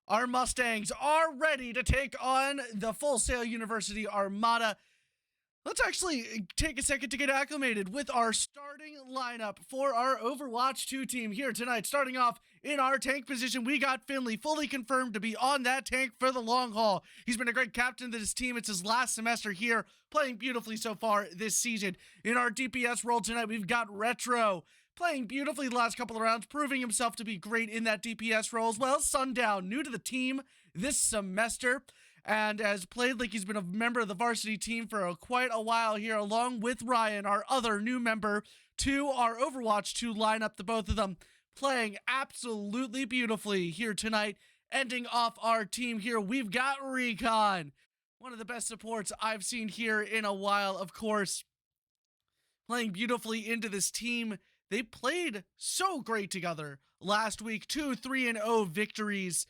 Our Mustangs are ready to take on the Full Sail University Armada. Let's actually take a second to get acclimated with our starting lineup for our Overwatch 2 team here tonight. Starting off in our tank position, we got Finley, fully confirmed to be on that tank for the long haul. He's been a great captain to this team. It's his last semester here, playing beautifully so far this season. In our DPS role tonight, we've got Retro, playing beautifully the last couple of rounds, proving himself to be great in that DPS role as well. Sundown, new to the team this semester, and has played like he's been a member of the varsity team for quite a while here, along with Ryan, our other new member to our Overwatch 2 lineup. The both of them playing absolutely beautifully here tonight. Ending off our team here, we've got Recon, one of the best supports I've seen here in a while, of course, playing beautifully into this team. They played so great together last week. 2 3-0 victories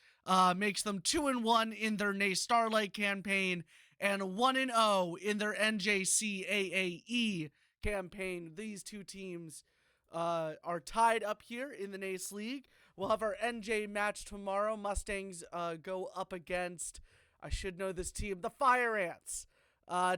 makes them 2-1 in their NACE Starlight campaign and 1-0 in their NJCAAE campaign. These two teams are tied up here in the NACE League. We'll have our NJ match tomorrow. Mustangs go up against, I should know this team, the Fire Ants.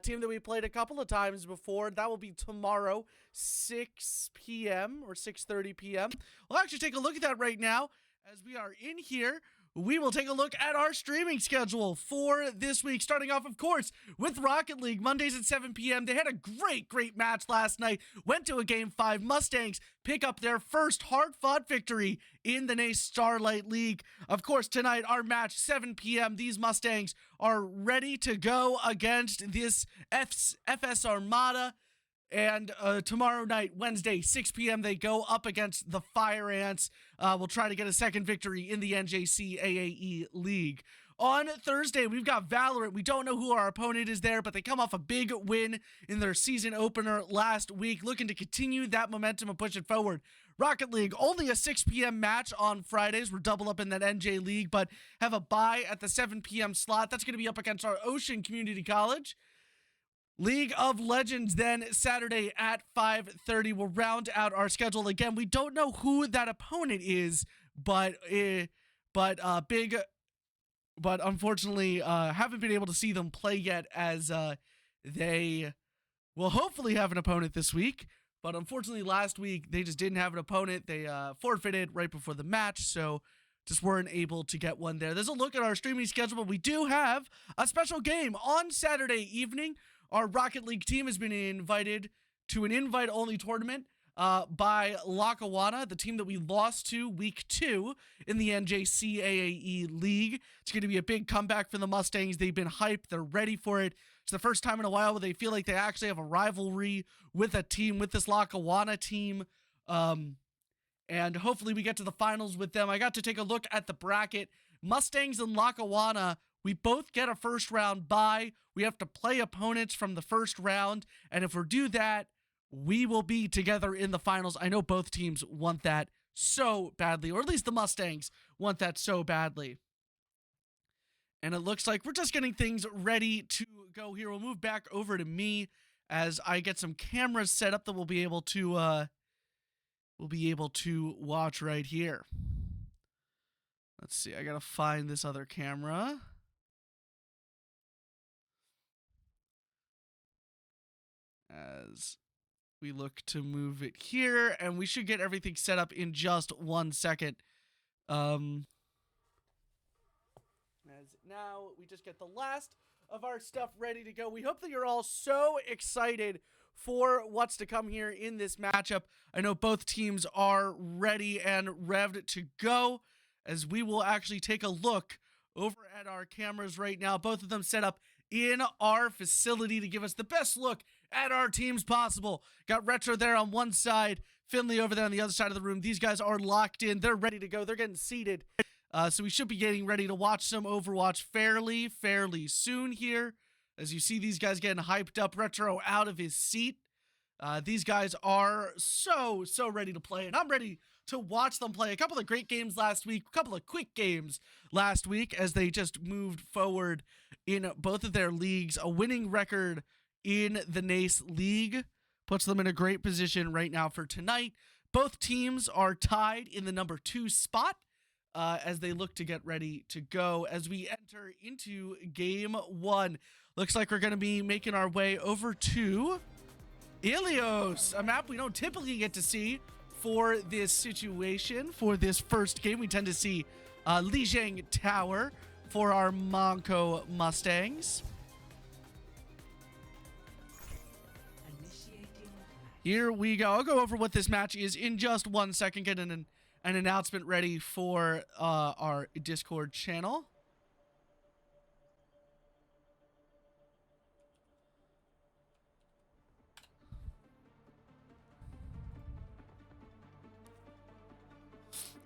Team that we played a couple of times before. That will be tomorrow, 6 p.m. or 6:30 p.m. We'll actually take a look at that right now. As we are in here, we will take a look at our streaming schedule for this week. Starting off, of course, with Rocket League, Mondays at 7 p.m. They had a great match last night. Went to a Game 5. Mustangs pick up their first hard-fought victory in the NACE Starlight League. Of course, tonight, our match, 7 p.m. These Mustangs are ready to go against this FS Armada. And tomorrow night, Wednesday, 6 p.m., they go up against the Fire Ants. We'll try to get a second victory in the NJCAAE League. On Thursday, we've got Valorant. We don't know who our opponent is there, but they come off a big win in their season opener last week, looking to continue that momentum and push it forward. Rocket League, only a 6 p.m. match on Fridays. We're double up in that NJ League, but have a bye at the 7 p.m. slot. That's going to be up against our Ocean Community College. League of Legends then Saturday at 5:30. We'll round out our schedule again. We don't know who that opponent is, but unfortunately haven't been able to see them play yet, as they will hopefully have an opponent this week. But unfortunately last week they just didn't have an opponent. They forfeited right before the match, so just weren't able to get one there. There's a look at our streaming schedule, but we do have a special game on Saturday evening. Our Rocket League team has been invited to an invite-only tournament by Lackawanna, the team that we lost to week 2 in the NJCAAE League. It's going to be a big comeback for the Mustangs. They've been hyped. They're ready for it. It's the first time in a while where they feel like they actually have a rivalry with a team, with this Lackawanna team. And hopefully we get to the finals with them. I got to take a look at the bracket. Mustangs and Lackawanna, we both get a first round bye. We have to play opponents from the first round, and if we do that, we will be together in the finals. I know both teams want that so badly, or at least the Mustangs want that so badly. And it looks like we're just getting things ready to go here. We'll move back over to me as I get some cameras set up that we'll be able to watch right here. Let's see, I gotta find this other camera. As we look to move it here, and we should get everything set up in just 1 second. As now we just get the last of our stuff ready to go. We hope that you're all so excited for what's to come here in this matchup. I know both teams are ready and revved to go, as we will actually take a look over at our cameras right now. Both of them set up in our facility to give us the best look at our teams possible. Got Retro there on one side, Finley over there on the other side of the room. These guys are locked in. They're ready to go. They're getting seated. So we should be getting ready to watch some Overwatch fairly soon here. As you see these guys getting hyped up, Retro out of his seat. These guys are so ready to play, and I'm ready to watch them play. A couple of great games last week, a couple of quick games last week as they just moved forward in both of their leagues. A winning record in the NACE League puts them in a great position right now for tonight. Both teams are tied in the number 2 spot. as they look to get ready to go as we enter into game 1. Looks like we're going to be making our way over to Ilios, a map we don't typically get to see for this situation. For this first game, we tend to see Lijiang Tower for our Montco Mustangs. Here we go. I'll go over what this match is in just 1 second. Get an announcement ready for our Discord channel.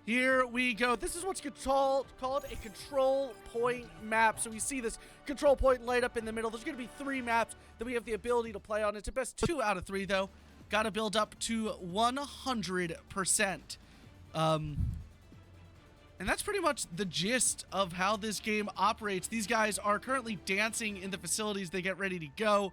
Here we go. This is what's called a control point map. So we see this control point light up in the middle. There's going to be 3 maps that we have the ability to play on. It's a best 2 out of 3, though. Got to build up to 100%. And that's pretty much the gist of how this game operates. These guys are currently dancing in the facilities. They get ready to go.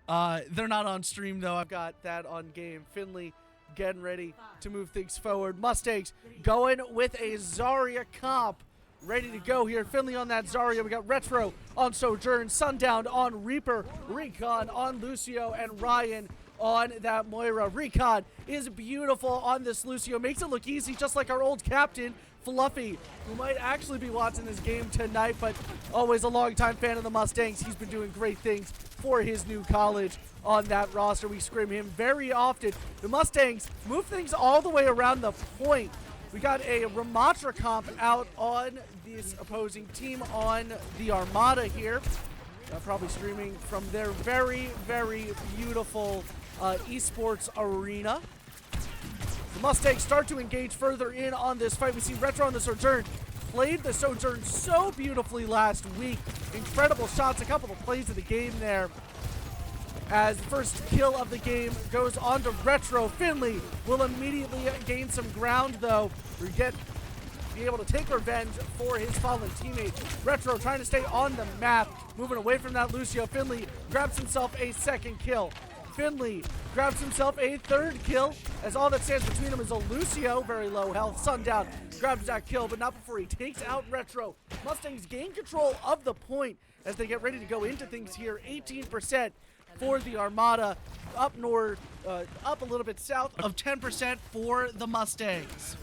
They're not on stream, though. I've got that on game. Finley getting ready to move things forward. Mustangs going with a Zarya comp. Ready to go here. Finley on that Zarya. We got Retro on Sojourn. Sundown on Reaper. Recon on Lucio. And Ryan on that Moira. Recon is beautiful on this Lucio. Makes it look easy, just like our old captain, Fluffy, who might actually be watching this game tonight, but always a longtime fan of the Mustangs. He's been doing great things for his new college on that roster. We scrim him very often. The Mustangs move things all the way around the point. We got a Ramatra comp out on this opposing team on the Armada here. Probably streaming from their very, very beautiful esports arena. The Mustangs start to engage further in on this fight. We see Retro on the Sojourn. Played the Sojourn so beautifully last week. Incredible shots, a couple of plays of the game there. As the first kill of the game goes on to Retro. Finley will immediately gain some ground, though. Be able to take revenge for his fallen teammate. Retro trying to stay on the map, moving away from that Lucio. Finley grabs himself a 2nd kill. Finley grabs himself a 3rd kill, as all that stands between them is a Lucio, very low health. Sundown grabs that kill, but not before he takes out Retro. Mustangs gain control of the point as they get ready to go into things here. 18% for the Armada, up north, up a little bit south of 10% for the Mustangs.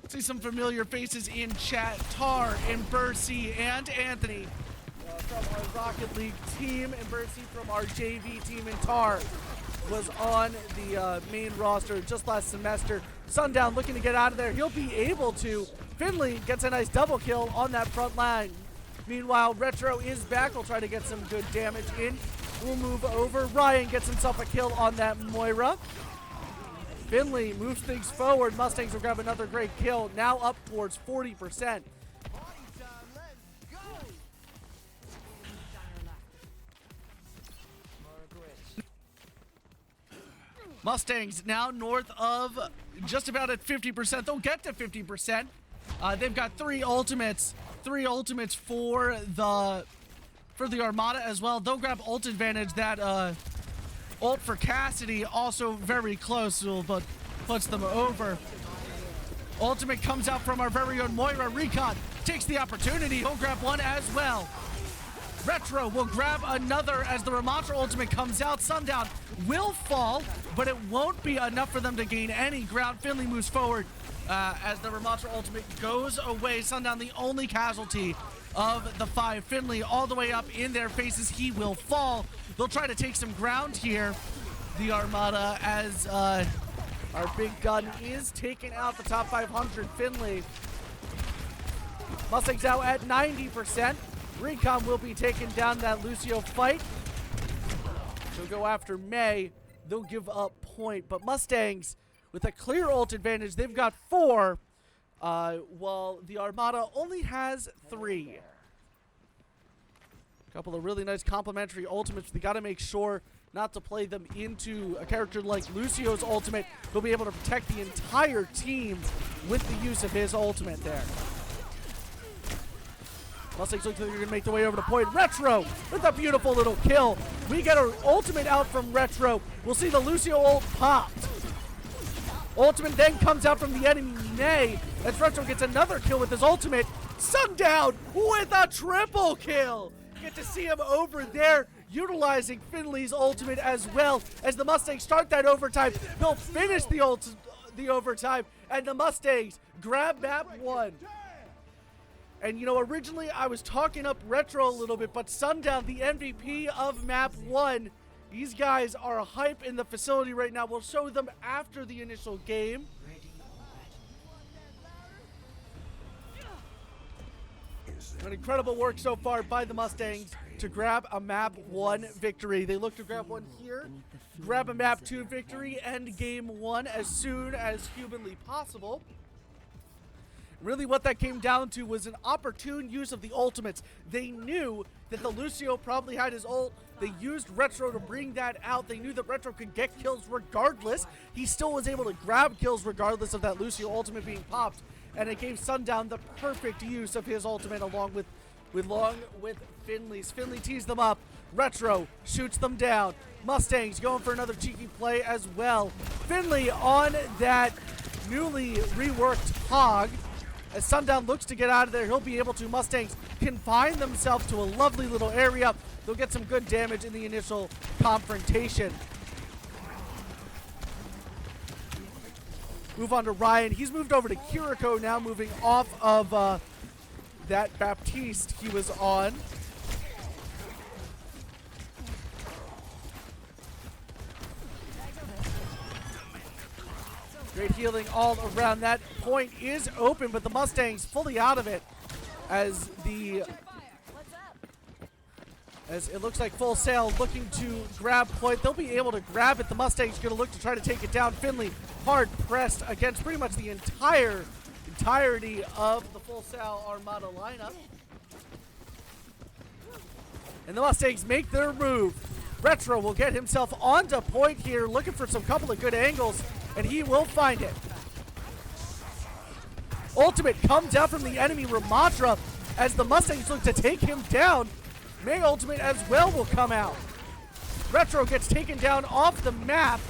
See some familiar faces in chat. Tar and Bercy and Anthony from our Rocket League team, and Bercy from our JV team, and Tar was on the main roster just last semester. Sundown looking to get out of there. He'll be able to. Finley gets a nice double kill on that front line. Meanwhile, Retro is back. We'll try to get some good damage in. We'll move over. Ryan gets himself a kill on that Moira. Finley moves things forward. Mustangs will grab another great kill. Now up towards 40%. Mustangs now north of just about at 50%. They'll get to 50%. They've got 3 ultimates. 3 ultimates for the Armada as well. They'll grab ult advantage. That ult for Cassidy also very close, but puts them over. Ultimate comes out from our very own Moira. Recon takes the opportunity. He'll grab one as well. Retro will grab another as the Ramatra ultimate comes out. Sundown will fall, but it won't be enough for them to gain any ground. Finley moves forward as the Ramatra ultimate goes away. Sundown the only casualty of the 5. Finley all the way up in their faces. He will fall. They'll try to take some ground here, the Armada, as our big gun is taking out the top 500 Finley. Mustangs out at 90%. Recon will be taking down that Lucio fight. They'll go after May. They'll give up point. But Mustangs, with a clear ult advantage, they've got 4, while the Armada only has 3. A couple of really nice complementary ultimates. They got to make sure not to play them into a character like Lucio's ultimate. They'll be able to protect the entire team with the use of his ultimate there. Mustangs look like they're going to make their way over to point. Retro with a beautiful little kill. We get our ultimate out from Retro. We'll see the Lucio ult popped. Ultimate then comes out from the enemy Nay as Retro gets another kill with his ultimate. Sundown with a triple kill. Get to see him over there utilizing Finley's ultimate as well as the Mustangs start that overtime. They'll finish the overtime, and the Mustangs grab map 1. And you know, originally I was talking up Retro a little bit, but Sundown, the MVP of map 1, these guys are hype in the facility right now. We'll show them after the initial game. An incredible work so far by the Mustangs to grab a map 1 victory. They look to grab one here, grab a map 2 victory, end game 1 as soon as humanly possible. Really what that came down to was an opportune use of the ultimates. They knew that the Lucio probably had his ult. They used Retro to bring that out. They knew that Retro could get kills regardless. He still was able to grab kills regardless of that Lucio ultimate being popped. And it gave Sundown the perfect use of his ultimate along with Finley's. Finley tees them up. Retro shoots them down. Mustangs going for another cheeky play as well. Finley on that newly reworked hog. As Sundown looks to get out of there, he'll be able to. Mustangs confine themselves to a lovely little area. They'll get some good damage in the initial confrontation. Move on to Ryan. He's moved over to Kiriko now, moving off of that Baptiste he was on. Great healing all around. That point is open, but the Mustangs fully out of it as it looks like Full Sail looking to grab point. They'll be able to grab it. The Mustangs going to look to try to take it down. Finley hard pressed against pretty much the entirety of the Full Sail Armada lineup. And the Mustangs make their move. Retro will get himself onto point here, looking for some couple of good angles, and he will find it. Ultimate comes out from the enemy Ramatra as the Mustangs look to take him down. May ultimate as well will come out. Retro gets taken down off the map.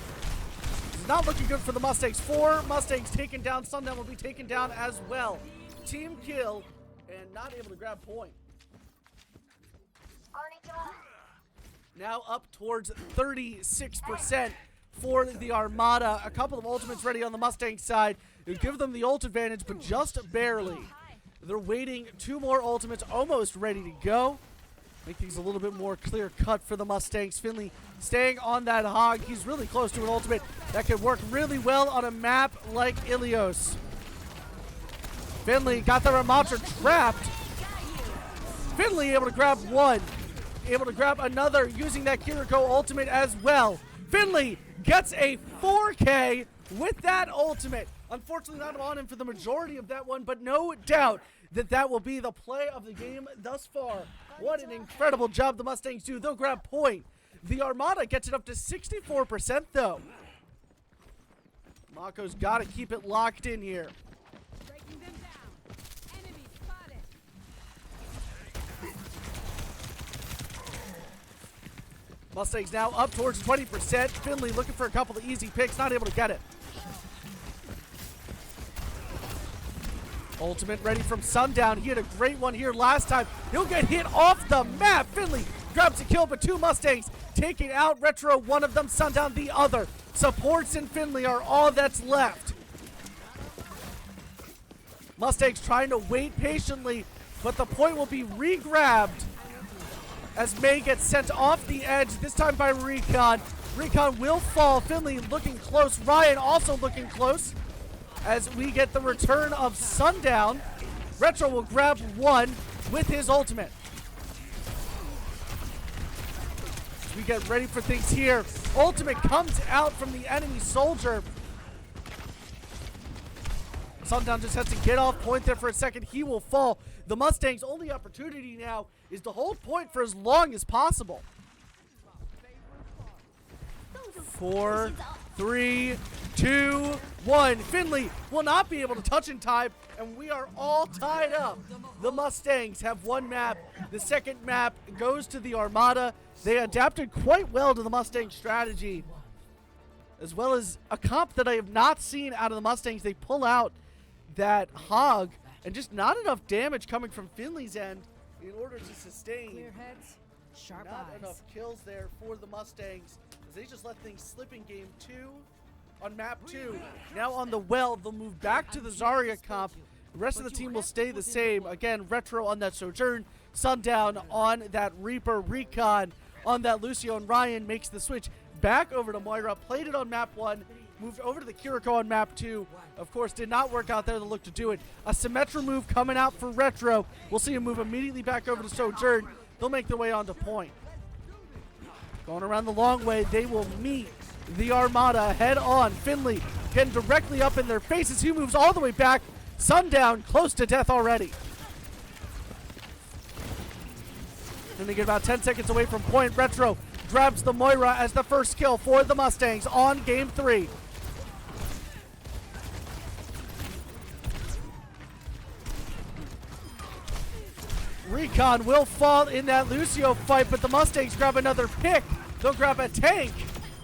It's not looking good for the Mustangs. 4 Mustangs taken down. Sundown will be taken down as well. Team kill and not able to grab point. Now up towards 36% for the Armada. A couple of ultimates ready on the Mustang side. It'll give them the ult advantage, but just barely. They're waiting 2 more ultimates, almost ready to go. Make things a little bit more clear cut for the Mustangs. Finley staying on that hog. He's really close to an ultimate that could work really well on a map like Ilios. Finley got the Ramatra trapped. Finley able to grab one. Able to grab another using that Kiriko ultimate as well. Finley gets a 4K with that ultimate. Unfortunately not on him for the majority of that one, but no doubt that will be the play of the game thus far. What an incredible job the Mustangs do. They'll grab point. The Armada gets it up to 64% though. Montco's got to keep it locked in here. Breaking them down. Enemy spotted. Mustangs now up towards 20%. Finley looking for a couple of easy picks, not able to get it. Ultimate ready from Sundown. He had a great one here last time. He'll get hit off the map. Finley grabs a kill, but 2 Mustangs taking out. Retro, one of them. Sundown, the other. Supports and Finley are all that's left. Mustangs trying to wait patiently, but the point will be re-grabbed as May gets sent off the edge, this time by Recon. Recon will fall. Finley looking close. Ryan also looking close. As we get the return of Sundown, Retro will grab one with his ultimate. As we get ready for things here, ultimate comes out from the enemy soldier. Sundown just has to get off point there for a second. He will fall. The Mustangs' only opportunity now is to hold point for as long as possible. 4, 3, 2, 1. Finley will not be able to touch in time, and we are all tied up. The Mustangs have one map. The second map goes to the Armada. They adapted quite well to the Mustang strategy as well as a comp that I have not seen out of the Mustangs. They pull out that hog, and just not enough damage coming from Finley's end in order to sustain. Clear heads, sharp Not eyes. enough kills there for the Mustangs, as they just let things slip in game 2 on map 2. Now on the well, they'll move back to the Zarya comp. The rest of the team will stay the same. Again, Retro on that Sojourn, Sundown on that Reaper, Recon on that Lucio, and Ryan makes the switch back over to Moira. Played it on map 1, moved over to the Kiriko on map 2. Of course, did not work out there to look to do it. A Symmetra move coming out for Retro. We'll see him move immediately back over to Sojourn. They'll make their way onto point. Going around the long way, they will meet the Armada head on. Finley getting directly up in their faces. He moves all the way back. Sundown close to death already. And they get about 10 seconds away from point. Retro grabs the Moira as the first kill for the Mustangs on game 3. Recon will fall in that Lucio fight, but the Mustangs grab another pick. They'll grab a tank.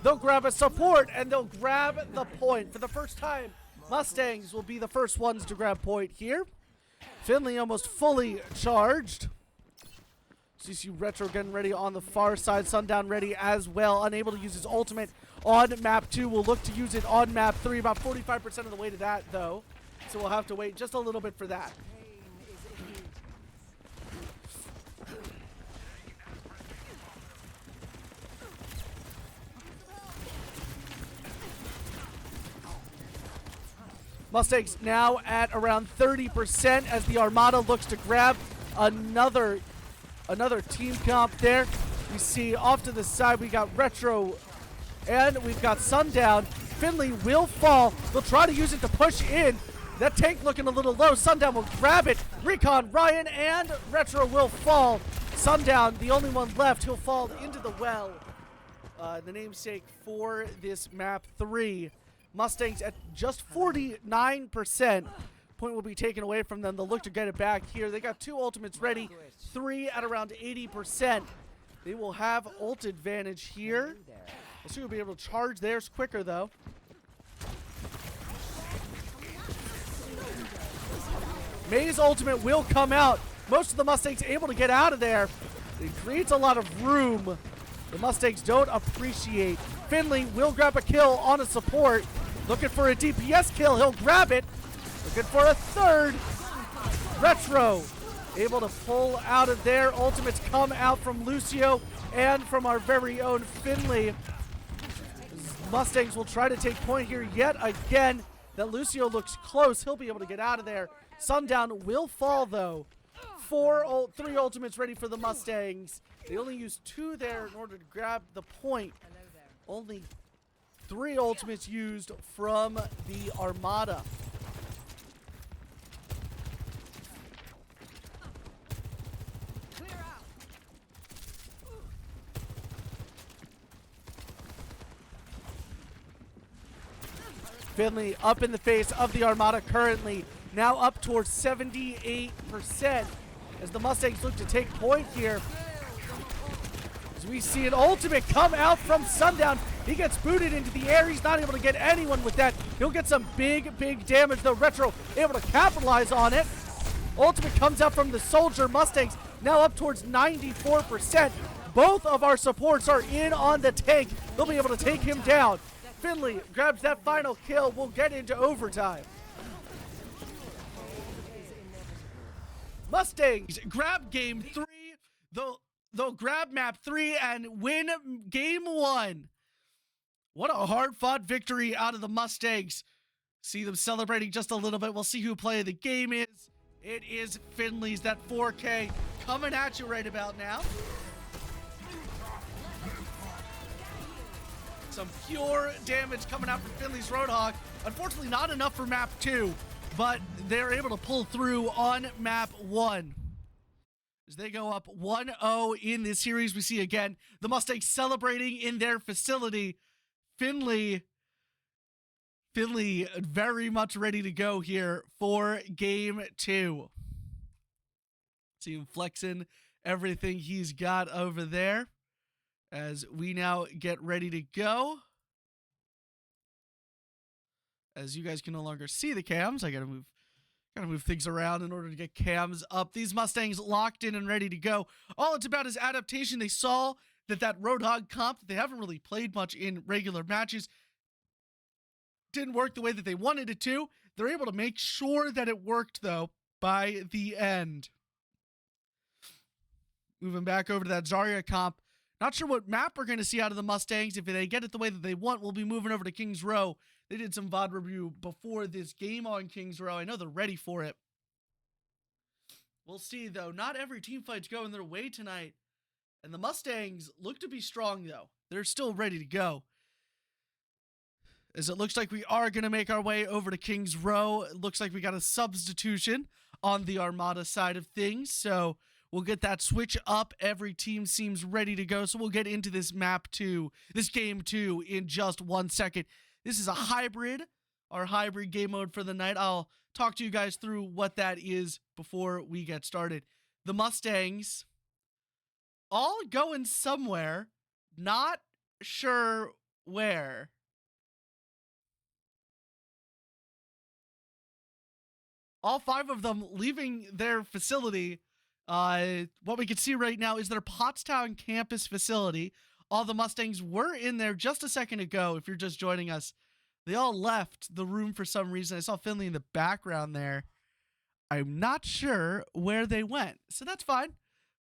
They'll grab a support, and they'll grab the point. For the first time, Mustangs will be the first ones to grab point here. Finley almost fully charged. CC Retro getting ready on the far side. Sundown ready as well. Unable to use his ultimate on map 2. We'll look to use it on map 3. About 45% of the way to that, though. So we'll have to wait just a little bit for that. Mustangs now at around 30% as the Armada looks to grab another team comp there. We see off to the side we got Retro and we've got Sundown. Finley will fall. They'll try to use it to push in. That tank looking a little low. Sundown will grab it. Recon, Ryan, and Retro will fall. Sundown, the only one left. He'll fall into the well. The namesake for this map 3. Mustangs at just 49%. Point will be taken away from them. They'll look to get it back here. They got 2 ultimates ready. 3 at around 80%. They will have ult advantage here. We'll see who'll be able to charge theirs quicker, though. May's ultimate will come out. Most of the Mustangs able to get out of there. It creates a lot of room. The Mustangs don't appreciate. Finley will grab a kill on a support. Looking for a DPS kill. He'll grab it. Looking for a third. Retro able to pull out of there. Ultimates come out from Lucio and from our very own Finley. Mustangs will try to take point here yet again. That Lucio looks close. He'll be able to get out of there. Sundown will fall, though. 3 ultimates ready for the Mustangs. They only used 2 there in order to grab the point. Only 3 ultimates used from the Armada. Clear out. Finley up in the face of the Armada currently. Now up towards 78% as the Mustangs look to take point here. As we see an ultimate come out from Sundown. He gets booted into the air. He's not able to get anyone with that. He'll get some big damage, though. Retro able to capitalize on it. Ultimate comes out from the Soldier. Mustangs now up towards 94%. Both of our supports are in on the tank. They'll be able to take him down. Finley grabs that final kill. We'll get into overtime. Mustangs grab game 3. They'll grab map 3 and win game 1. What a hard-fought victory out of the Mustangs. See them celebrating just a little bit. We'll see who play of the game is. It is Finley's, that 4K coming at you right about now. Some pure damage coming out from Finley's Roadhog. Unfortunately, not enough for map 2, but they're able to pull through on map 1. As they go up 1-0 in this series, we see again the Mustangs celebrating in their facility. Finley very much ready to go here for game 2. See him flexing everything he's got over there as we now get ready to go. as you guys can no longer see the cams, I gotta move things around in order to get cams up. These Mustangs locked in and ready to go. All it's about is adaptation. They saw that Roadhog comp that they haven't really played much in regular matches didn't work the way that they wanted it to. They're able to make sure that it worked, though, by the end. Moving back over to that Zarya comp. Not sure what map we're going to see out of the Mustangs. If they get it the way that they want, we'll be moving over to Kings Row. They did some VOD review before this game on Kings Row. I know they're ready for it. We'll see, though. Not every team fight's going their way tonight. And the Mustangs look to be strong, though. They're still ready to go. As it looks like we are going to make our way over to Kings Row. It looks like we got a substitution on the Armada side of things. So we'll get that switch up. Every team seems ready to go. So we'll get into this game 2 in just 1 second. This is a hybrid, our hybrid game mode for the night. I'll talk to you guys through what that is before we get started. The Mustangs all going somewhere, not sure where. All 5 of them leaving their facility. What we can see right now is their Pottstown campus facility. All the Mustangs were in there just a second ago. If you're just joining us, they all left the room for some reason. I saw Finley in the background there. I'm not sure where they went, so that's fine.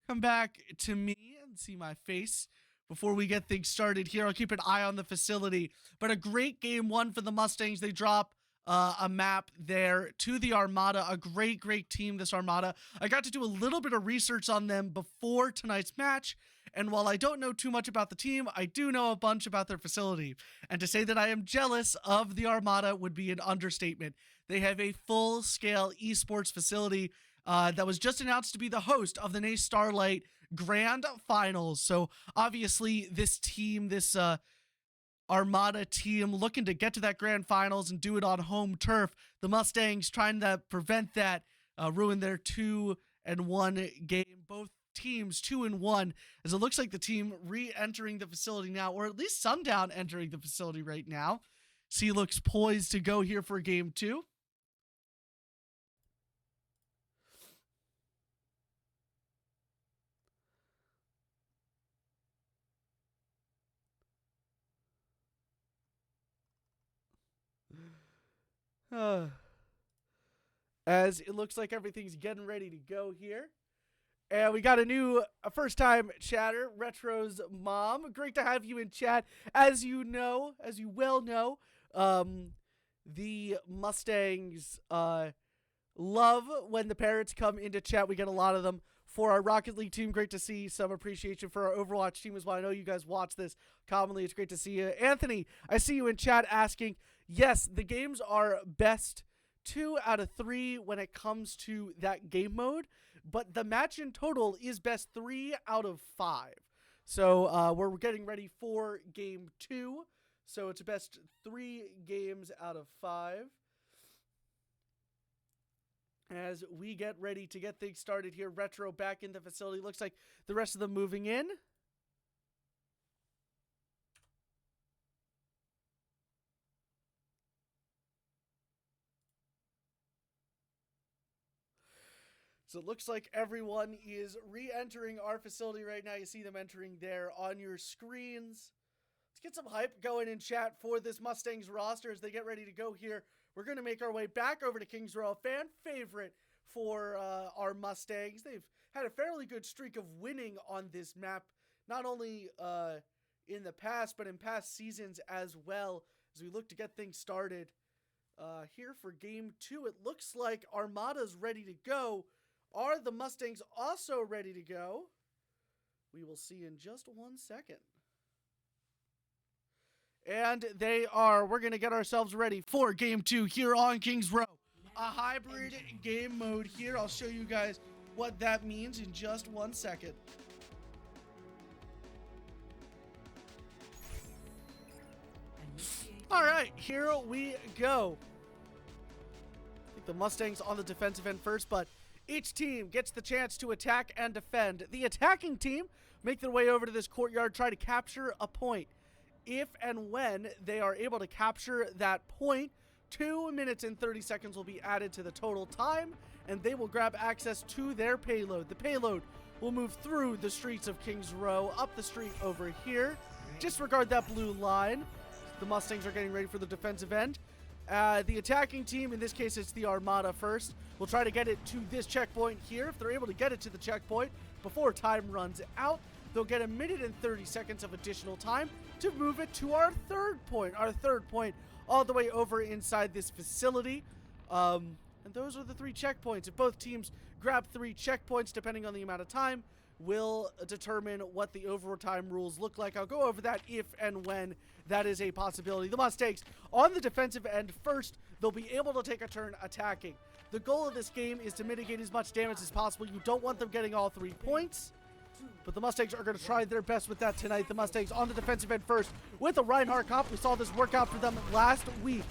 Come back to me and see my face before we get things started here. I'll keep an eye on the facility, but a great game 1 for the Mustangs. They drop a map there to the Armada. A great team, this Armada. I got to do a little bit of research on them before tonight's match, and while I don't know too much about the team, I do know a bunch about their facility. And to say that I am jealous of the Armada would be an understatement. They have a full-scale esports facility that was just announced to be the host of the NACE Starlight Grand Finals. So obviously this team, this Armada team, looking to get to that Grand Finals and do it on home turf. The Mustangs trying to prevent that, ruin their 2-1 game. Both teams 2-1, as it looks like the team re-entering the facility now, or at least Sundown entering the facility right now. C looks poised to go here for game 2. As it looks like everything's getting ready to go here. And we got a first-time chatter, Retro's mom. Great to have you in chat. As you well know, the Mustangs love when the parents come into chat. We get a lot of them. For our Rocket League team, great to see some appreciation for our Overwatch team as well. I know you guys watch this commonly. It's great to see you. Anthony, I see you in chat asking, yes, the games are best 2 out of 3 when it comes to that game mode, but the match in total is best 3 out of 5. So we're getting ready for game 2. So it's best 3 games out of 5. As we get ready to get things started here, Retro back in the facility. Looks like the rest of them moving in. So it looks like everyone is re-entering our facility right now. You see them entering there on your screens. Let's get some hype going in chat for this Mustangs roster as they get ready to go here. We're going to make our way back over to Kings Row, a fan favorite for our Mustangs. They've had a fairly good streak of winning on this map, not only in the past, but in past seasons as well, as we look to get things started here for game 2. It looks like Armada's ready to go. Are the Mustangs also ready to go? We will see in just 1 second. And they are. We're going to get ourselves ready for game 2 here on Kings Row. A hybrid game mode here. I'll show you guys what that means in just 1 second. All right, here we go. I think the Mustangs on the defensive end first, but each team gets the chance to attack and defend. The attacking team make their way over to this courtyard, try to capture a point. If and when they are able to capture that point, 2 minutes and 30 seconds will be added to the total time, and they will grab access to their payload. The payload will move through the streets of Kings Row, up the street over here. Disregard that blue line. The Mustangs are getting ready for the defensive end. The attacking team, in this case it's the Armada first, will try to get it to this checkpoint here. If they're able to get it to the checkpoint before time runs out, they'll get 1 minute and 30 seconds of additional time to move it to our third point. Our third point all the way over inside this facility. And those are the 3 checkpoints. If both teams grab 3 checkpoints, depending on the amount of time, will determine what the overtime rules look like. I'll go over that if and when that is a possibility. The Mustangs on the defensive end first. They'll be able to take a turn attacking. The goal of this game is to mitigate as much damage as possible. You don't want them getting all 3 points, but the Mustangs are going to try their best with that tonight. The Mustangs on the defensive end first with a Reinhardt comp. We saw this work out for them last week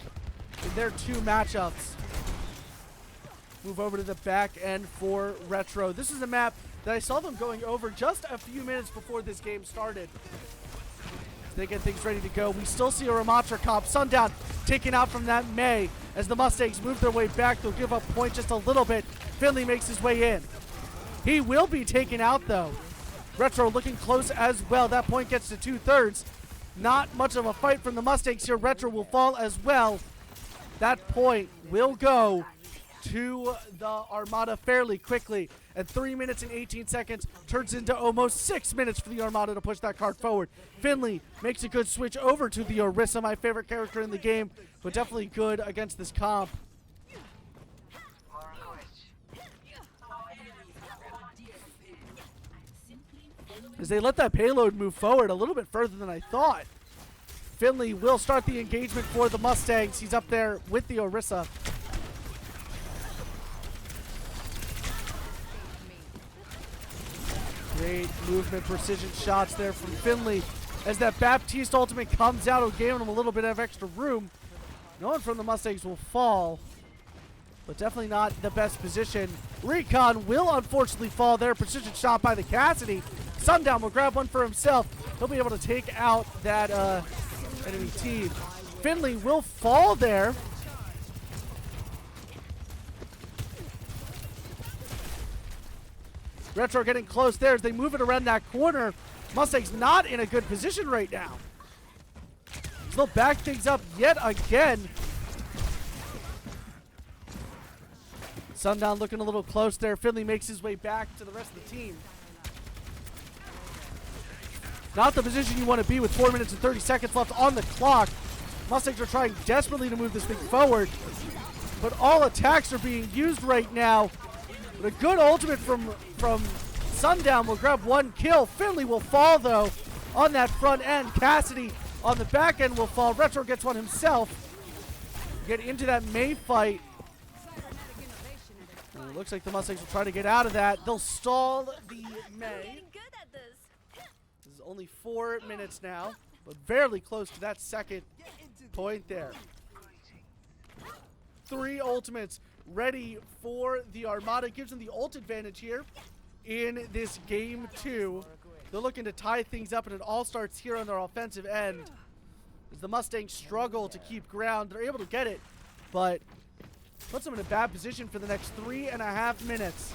in their 2 matchups. Move over to the back end for Retro. This is a map that I saw them going over just a few minutes before this game started. They get things ready to go. We still see a Ramatra comp. Sundown taken out from that May. As the Mustangs move their way back, they'll give up point just a little bit. Finley makes his way in. He will be taken out, though. Retro looking close as well. That point gets to 2/3. Not much of a fight from the Mustangs here. Retro will fall as well. That point will go to the Armada fairly quickly. And 3 minutes and 18 seconds turns into almost 6 minutes for the Armada to push that card forward. Finley makes a good switch over to the Orisa, my favorite character in the game, but definitely good against this comp. As they let that payload move forward a little bit further than I thought. Finley will start the engagement for the Mustangs. He's up there with the Orisa. Great movement, precision shots there from Finley. As that Baptiste ultimate comes out, it'll give him a little bit of extra room. No one from the Mustangs will fall, but definitely not the best position. Recon will unfortunately fall there. Precision shot by the Cassidy. Sundown will grab one for himself. He'll be able to take out that enemy team. Finley will fall there. Retro getting close there as they move it around that corner. Mustangs not in a good position right now. So they'll back things up yet again. Sundown looking a little close there. Finley makes his way back to the rest of the team. Not the position you want to be with 4 minutes and 30 seconds left on the clock. Mustangs are trying desperately to move this thing forward, but all attacks are being used right now. But a good ultimate from Sundown will grab 1 kill. Finley will fall, though, on that front end. Cassidy on the back end will fall. Retro gets one himself. Get into that May fight. And it looks like the Mustangs will try to get out of that. They'll stall the May. This is only 4 minutes now, but barely close to that second point there. 3 ultimates ready for the Armada. Gives them the ult advantage here in this game 2. They're looking to tie things up, and it all starts here on their offensive end. As the Mustangs struggle to keep ground, they're able to get it, but puts them in a bad position for the next 3.5 minutes.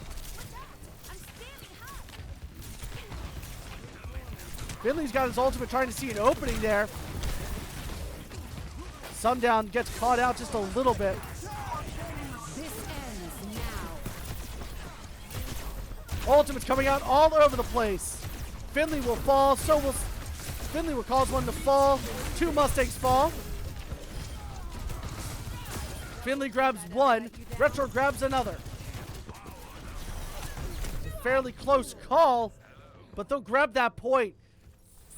Finley's got his ultimate, trying to see an opening there. Sundown gets caught out just a little bit. Ultimate's coming out all over the place. Finley will fall, Finley will cause one to fall. 2 Mustangs fall. Finley grabs 1. Retro grabs another. It's a fairly close call, but they'll grab that point.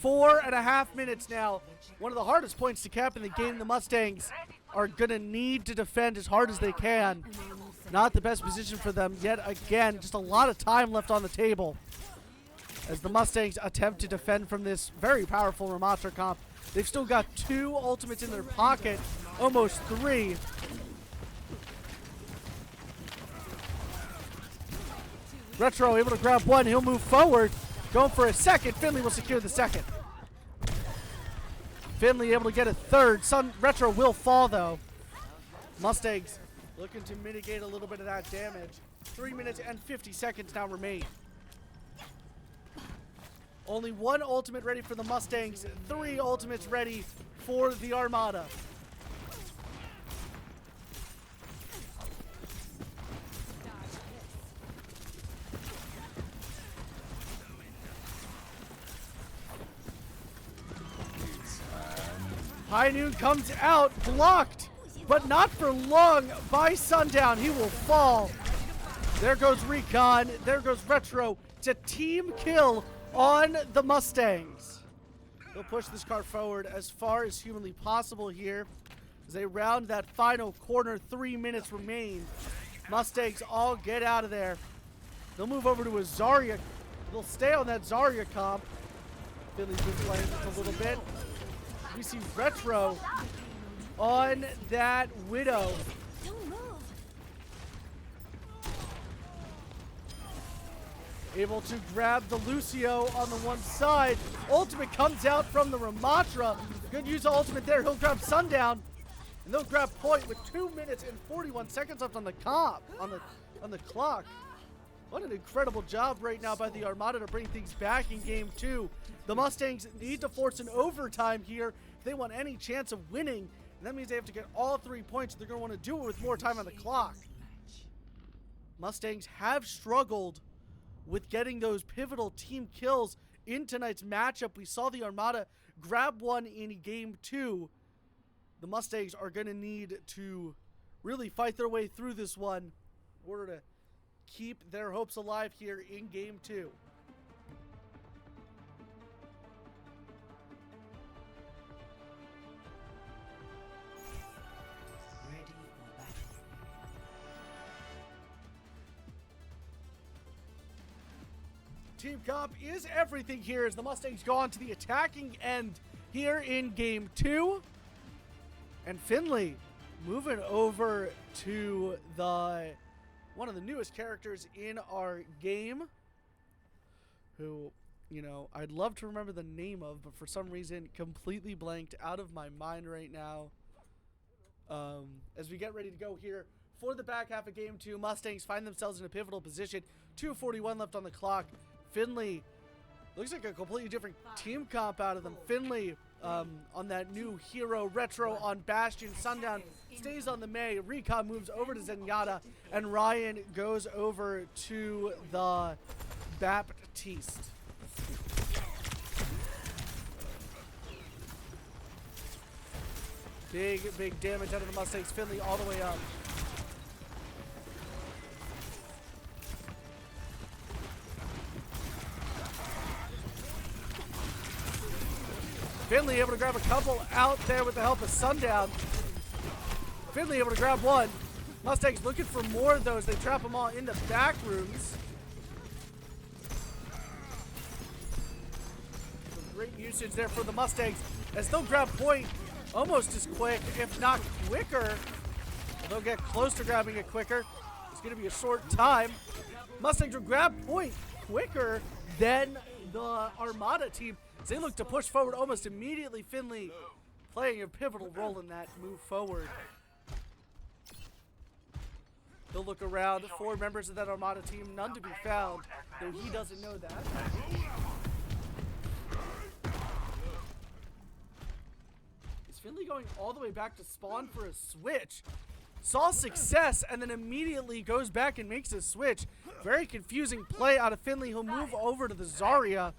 4.5 minutes now. One of the hardest points to cap in the game. The Mustangs are going to need to defend as hard as they can. Not the best position for them yet again. Just a lot of time left on the table as the Mustangs attempt to defend from this very powerful Ramatra comp. They've still got 2 ultimates in their pocket, almost 3. Retro able to grab 1. He'll move forward, going for a second. Finley will secure the second. Finley able to get a third. Retro will fall, though. Mustangs looking to mitigate a little bit of that damage. 3 minutes and 50 seconds now remain. Only one ultimate ready for the Mustangs, 3 ultimates ready for the Armada. High Noon comes out, blocked, but not for long by Sundown. He will fall. There goes Recon. There goes Retro. It's a team kill on the Mustangs. They'll push this car forward as far as humanly possible here as they round that final corner. 3 minutes remain. Mustangs all get out of there. They'll move over to a Zarya. They'll stay on that Zarya comp. Philly's been playing just a little bit. We see Retro on that Widow. Don't move. Able to grab the Lucio on the one side. Ultimate comes out from the Ramatra. Good use of ultimate there. He'll grab Sundown. And they'll grab point with 2 minutes and 41 seconds left on the comp, on the clock. What an incredible job right now by the Armada to bring things back in game 2. The Mustangs need to force an overtime here if they want any chance of winning. And that means they have to get all 3 points. They're going to want to do it with more time on the clock. Mustangs have struggled with getting those pivotal team kills in tonight's matchup. We saw the Armada grab one in game 2. The Mustangs are going to need to really fight their way through this one in order to keep their hopes alive here in game 2. Team comp is everything here as the Mustangs go on to the attacking end here in game 2. And Finley moving over to one of the newest characters in our game, who, you know, I'd love to remember the name of, but for some reason completely blanked out of my mind right now. As we get ready to go here for the back half of game 2, Mustangs find themselves in a pivotal position. 2:41 left on the clock. Finley looks like a completely different team comp out of them. Finley on that new hero. Retro on Bastion. Sundown stays on the May. Recon moves over to Zenyatta. And Ryan goes over to the Baptiste. Big damage out of the Mustangs. Finley all the way up. Finley able to grab a couple out there with the help of Sundown. Finley able to grab one. Mustangs looking for more of those. They trap them all in the back rooms. Some great usage there for the Mustangs as they'll grab point almost as quick, if not quicker. They'll get close to grabbing it quicker. It's going to be a short time. Mustangs will grab point quicker than the Armada team. They look to push forward almost immediately. Finley playing a pivotal role in that move forward. They'll look around. 4 members of that Armada team, none to be found, though he doesn't know that. Is Finley going all the way back to spawn for a switch? Saw success and then immediately goes back and makes a switch. Very confusing play out of Finley. He'll move over to the Zarya,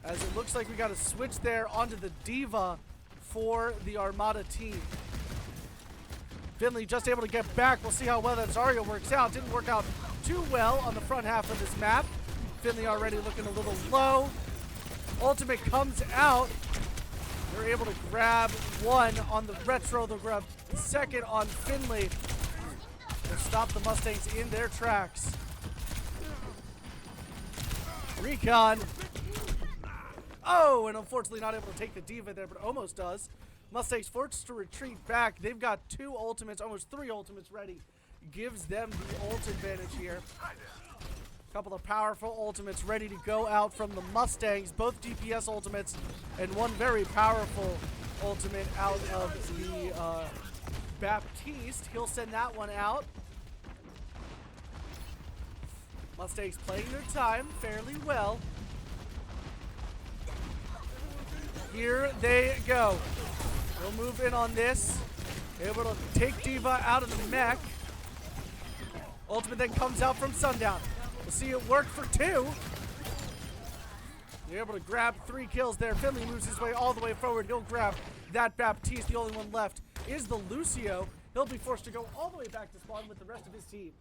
as it looks like we got a switch there onto the Diva for the Armada team. Finley just able to get back. We'll see how well that Zarya works out. Didn't work out too well on the front half of this map. Finley already looking a little low. Ultimate comes out. They're able to grab one on the Retro. They'll grab second on Finley. They'll stop the Mustangs in their tracks. Recon. Oh, and unfortunately not able to take the Diva there, but almost does. Mustangs forced to retreat back. They've got 2 ultimates, almost 3 ultimates ready. Gives them the ult advantage here. A couple of powerful ultimates ready to go out from the Mustangs. Both DPS ultimates and one very powerful ultimate out of the Baptiste. He'll send that one out. Mustangs playing their time fairly well. Here they go. We'll move in on this. Able to take D.Va out of the mech. Ultimate then comes out from Sundown. We'll see it work for 2. You're able to grab 3 kills there. Finley moves his way all the way forward. He'll grab that Baptiste. The only one left is the Lucio. He'll be forced to go all the way back to spawn with the rest of his team.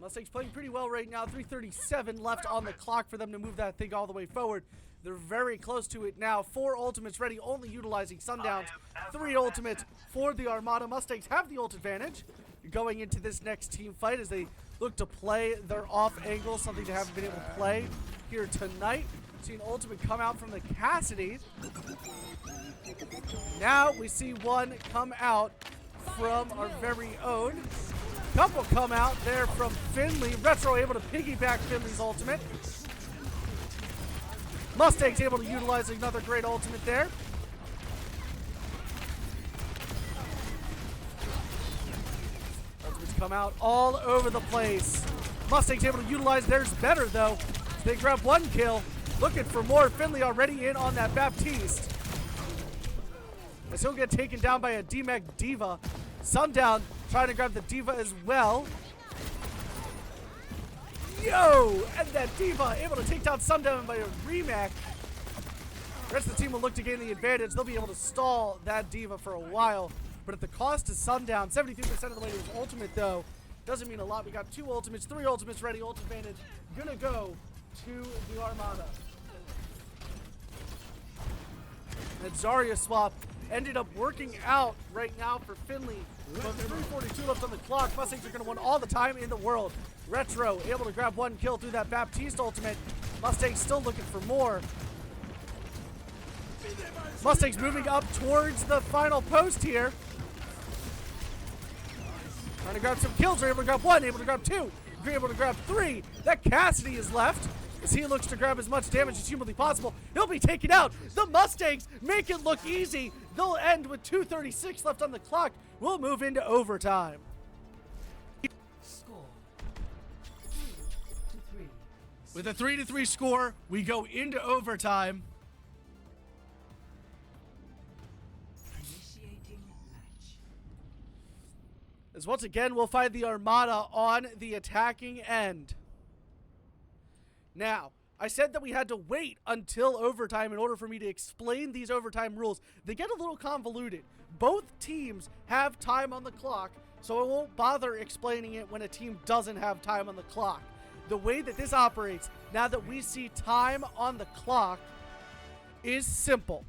Mustangs playing pretty well right now. 3:37 left on the clock for them to move that thing all the way forward. They're very close to it now. 4 ultimates ready, only utilizing Sundowns. 3 ultimates for the Armada. Mustangs have the ult advantage going into this next team fight as they look to play their off angle, something they haven't been able to play here tonight. See an ultimate come out from the Cassidy. Now we see one come out from our very own. Couple come out there from Finley. Retro able to piggyback Finley's ultimate. Mustangs able to utilize another great ultimate there. Ultimates come out all over the place. Mustangs able to utilize theirs better though. They grab 1 kill. Looking for more. Finley already in on that Baptiste. As he'll get taken down by a D-Mech D.Va. Sundown trying to grab the D.Va as well. Yo! And that D.Va able to take down Sundown by a remake. The rest of the team will look to gain the advantage. They'll be able to stall that D.Va for a while. But at the cost to Sundown, 73% of the way to his ultimate though. Doesn't mean a lot. We got 2 ultimates, 3 ultimates ready. Ult advantage gonna go to the Armada. That Zarya swap ended up working out right now for Finley. But 3:42 left on the clock. Mustangs are going to win all the time in the world. Retro able to grab 1 kill through that Baptiste ultimate. Mustangs still looking for more. Mustangs moving up towards the final post here. Trying to grab some kills. They're able to grab 1, able to grab 2, able to grab 3. That Cassidy is left as he looks to grab as much damage as humanly possible. He'll be taken out. The Mustangs make it look easy. They'll end with 2:36 left on the clock. We'll move into overtime. Score 3-3. With a 3-3 score, we go into overtime. Initiating match. As once again, we'll find the Armada on the attacking end. Now, I said that we had to wait until overtime in order for me to explain these overtime rules. They get a little convoluted. Both teams have time on the clock, so I won't bother explaining it when a team doesn't have time on the clock. The way that this operates, now that we see time on the clock, is simple.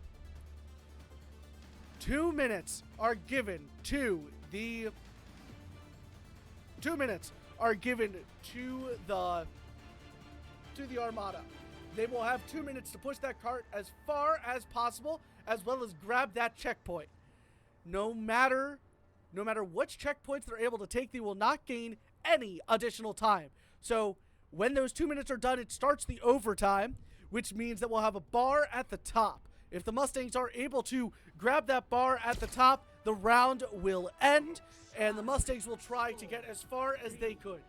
2 minutes are given to the... 2 minutes are given to the Armada. They will have 2 minutes to push that cart as far as possible, as well as grab that checkpoint. No matter which checkpoints they're able to take, they will not gain any additional time. So when those 2 minutes are done, it starts the overtime, which means that we'll have a bar at the top. If the Mustangs are able to grab that bar at the top, the round will end, and the Mustangs will try to get as far as they could.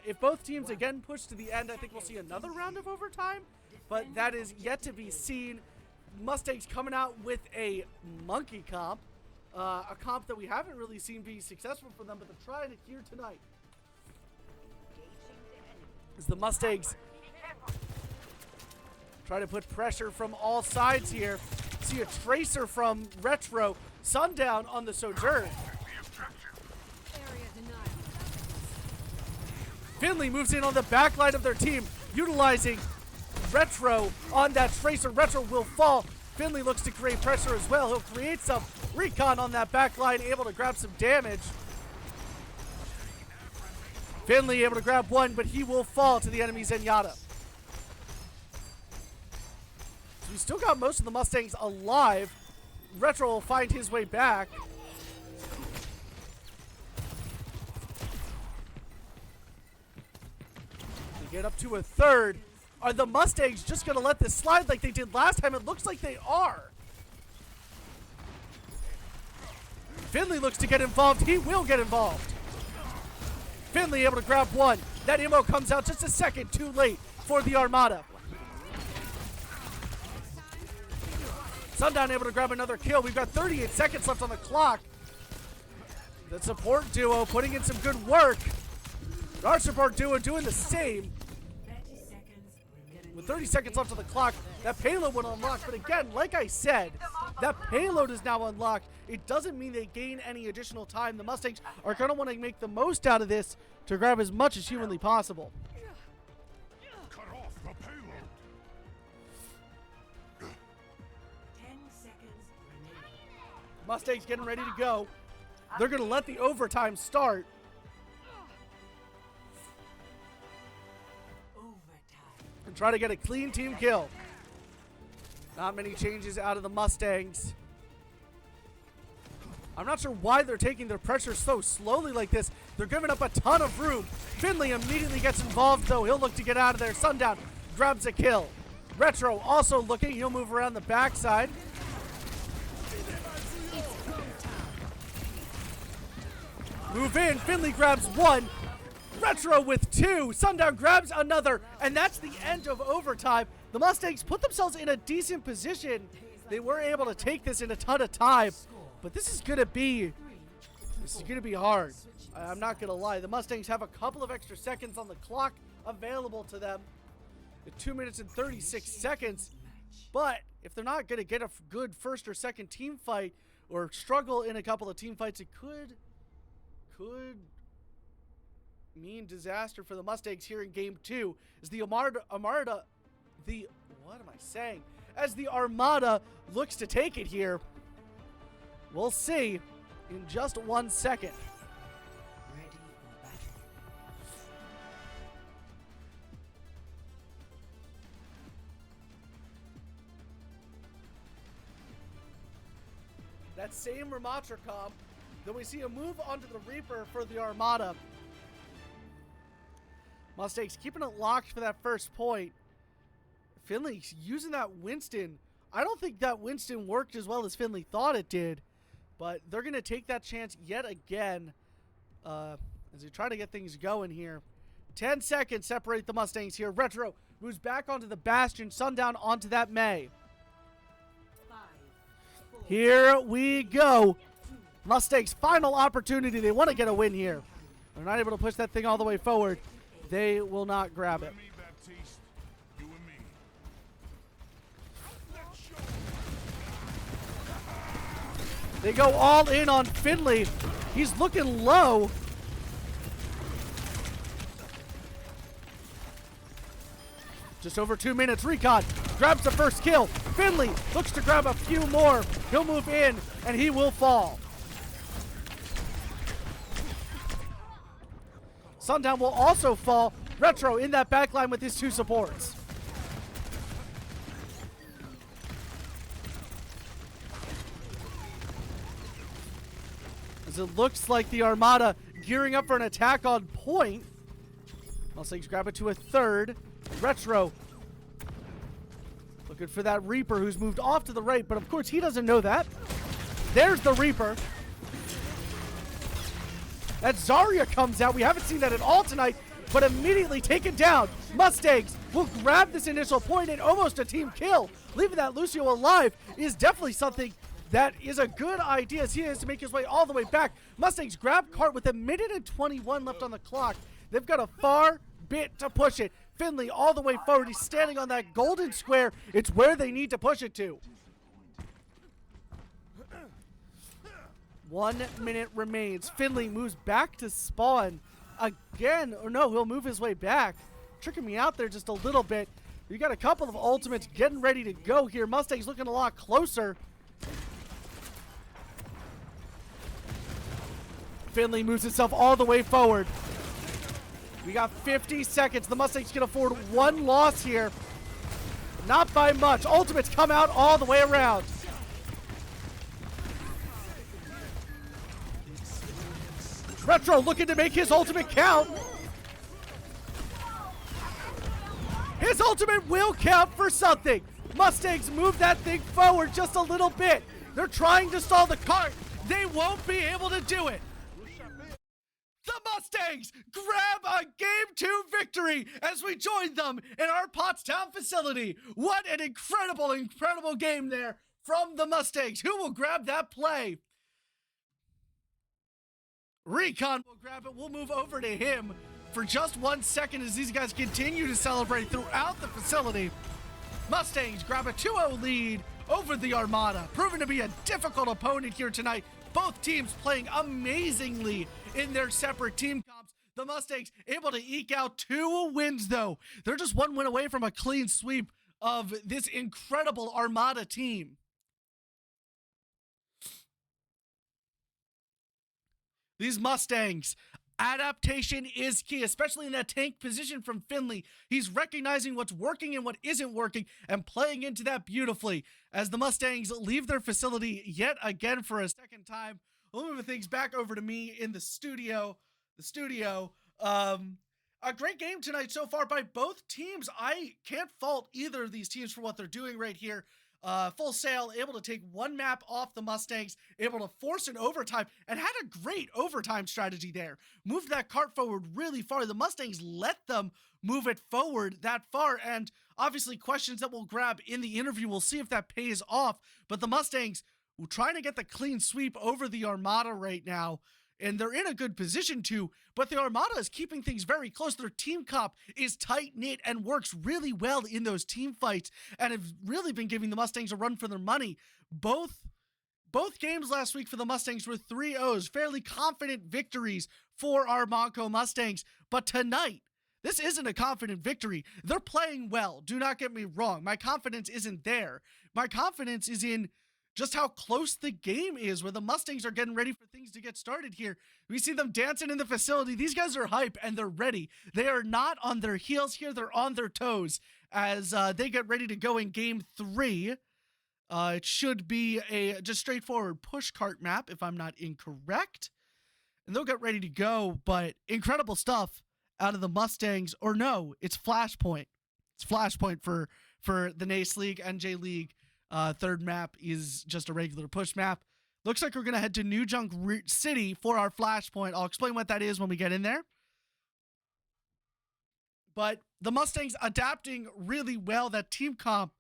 If both teams again push to the end, I think we'll see another round of overtime, but that is yet to be seen. Mustangs coming out with a monkey comp, a comp that we haven't really seen be successful for them, but they're trying it here tonight. As the Mustangs try to put pressure from all sides here. See a tracer from Retro. Sundown on the Sojourn. Area denied. Finley moves in on the back line of their team, utilizing Retro on that tracer. Retro will fall. Finley looks to create pressure as well. He'll create some recon on that back line, able to grab some damage. Finley able to grab 1, but he will fall to the enemy Zenyatta. So we still got most of the Mustangs alive. Retro will find his way back. They get up to a third. Are the Mustangs just going to let this slide like they did last time? It looks like they are. Finley looks to get involved. He will get involved. Finley able to grab one. That ammo comes out just a second too late for the Armada. Sundown able to grab another kill. We've got 38 seconds left on the clock. The support duo putting in some good work. Our support duo doing the same. With 30 seconds left on the clock, that payload would unlock. But again, like I said, that payload is now unlocked. It doesn't mean they gain any additional time. The Mustangs are going to want to make the most out of this to grab as much as humanly possible. Cut off the payload. 10 seconds remaining. Mustangs getting ready to go. They're going to let the overtime start. And try to get a clean team kill. Not many changes out of the Mustangs. I'm not sure why they're taking their pressure so slowly like this. They're giving up a ton of room. Finley immediately gets involved, though. He'll look to get out of there. Sundown grabs a kill. Retro also looking. He'll move around the backside. Move in. Finley grabs one. Retro with two. Sundown grabs another. And that's the end of overtime. The Mustangs put themselves in a decent position. They were able to take this in a ton of time. But this is going to be hard. I'm not going to lie. The Mustangs have a couple of extra seconds on the clock available to them. 2 minutes and 36 seconds. But if they're not going to get a good first or second team fight or struggle in a couple of team fights, it could mean disaster for the Mustangs here in game 2 as the As the Armada looks to take it here. We'll see in just 1 second. Ready for battle. That same Ramatra comp, then we see a move onto the Reaper for the Armada. Mustangs keeping it locked for that first point. Finley using that Winston. I don't think that Winston worked as well as Finley thought it did, but they're going to take that chance yet again as they try to get things going here. 10 seconds separate the Mustangs here. Retro moves back onto the Bastion. Sundown onto that May. 5, 4, Here we go. Mustangs final opportunity. They want to get a win here. They're not able to push that thing all the way forward. They will not grab it. Me, Baptiste. You and me. They go all in on Finley. He's looking low. Just over 2 minutes. Recon grabs the first kill. Finley looks to grab a few more. He'll move in and he will fall. Sundown will also fall. Retro in that backline with his two supports. As it looks like the Armada gearing up for an attack on point. Mustangs grab it to a third. Retro looking for that Reaper who's moved off to the right, but of course he doesn't know that. There's the Reaper. That Zarya comes out. We haven't seen that at all tonight, but immediately taken down. Mustangs will grab this initial point and almost a team kill. Leaving that Lucio alive is definitely something that is a good idea as he has to make his way all the way back. Mustangs grab cart with 1:21 left on the clock. They've got a far bit to push it. Finley all the way forward. He's standing on that golden square. It's where they need to push it to. 1 minute remains. Finley moves back to spawn again. Or no, he'll move his way back. Tricking me out there just a little bit. You got a couple of ultimates getting ready to go here. Mustangs looking a lot closer. Finley moves himself all the way forward. We got 50 seconds. The Mustangs can afford one loss here. Not by much. Ultimates come out all the way around. Retro looking to make his ultimate count. His ultimate will count for something. Mustangs move that thing forward just a little bit. They're trying to stall the cart. They won't be able to do it. The Mustangs grab a Game 2 victory as we join them in our Pottstown facility. What an incredible, incredible game there from the Mustangs. Who will grab that play? Recon will grab it. We'll move over to him for just 1 second as these guys continue to celebrate throughout the facility. Mustangs grab a 2-0 lead over the Armada, proving to be a difficult opponent here tonight. Both teams playing amazingly in their separate team comps. The Mustangs able to eke out 2 wins, though. They're just 1 win away from a clean sweep of this incredible Armada team. These Mustangs, adaptation is key, especially in that tank position from Finley. He's recognizing what's working and what isn't working and playing into that beautifully as the Mustangs leave their facility yet again for a second time. We'll move things back over to me in the studio. A great game tonight so far by both teams. I can't fault either of these teams for what they're doing right here. Full Sail able to take 1 map off the Mustangs, able to force an overtime, and had a great overtime strategy there. Moved that cart forward really far. The Mustangs let them move it forward that far, and obviously questions that we'll grab in the interview. We'll see if that pays off, but the Mustangs trying to get the clean sweep over the Armada right now, and they're in a good position to, but the Armada is keeping things very close. Their team comp is tight-knit and works really well in those team fights and have really been giving the Mustangs a run for their money. Both games last week for the Mustangs were 3-0s, fairly confident victories for our Montco Mustangs, but tonight, this isn't a confident victory. They're playing well, do not get me wrong. My confidence isn't there. My confidence is in just how close the game is, where the Mustangs are getting ready for things to get started here. We see them dancing in the facility. These guys are hype and they're ready. They are not on their heels here. They're on their toes as they get ready to go in game 3. It should be a just straightforward push cart map, if I'm not incorrect. And they'll get ready to go, but incredible stuff out of the Mustangs. Or no, it's Flashpoint. It's Flashpoint for the NACE League, NJ League. Third map is just a regular push map. Looks like we're going to head to New Junk City for our Flashpoint. I'll explain what that is when we get in there. But the Mustangs adapting really well. That team comp,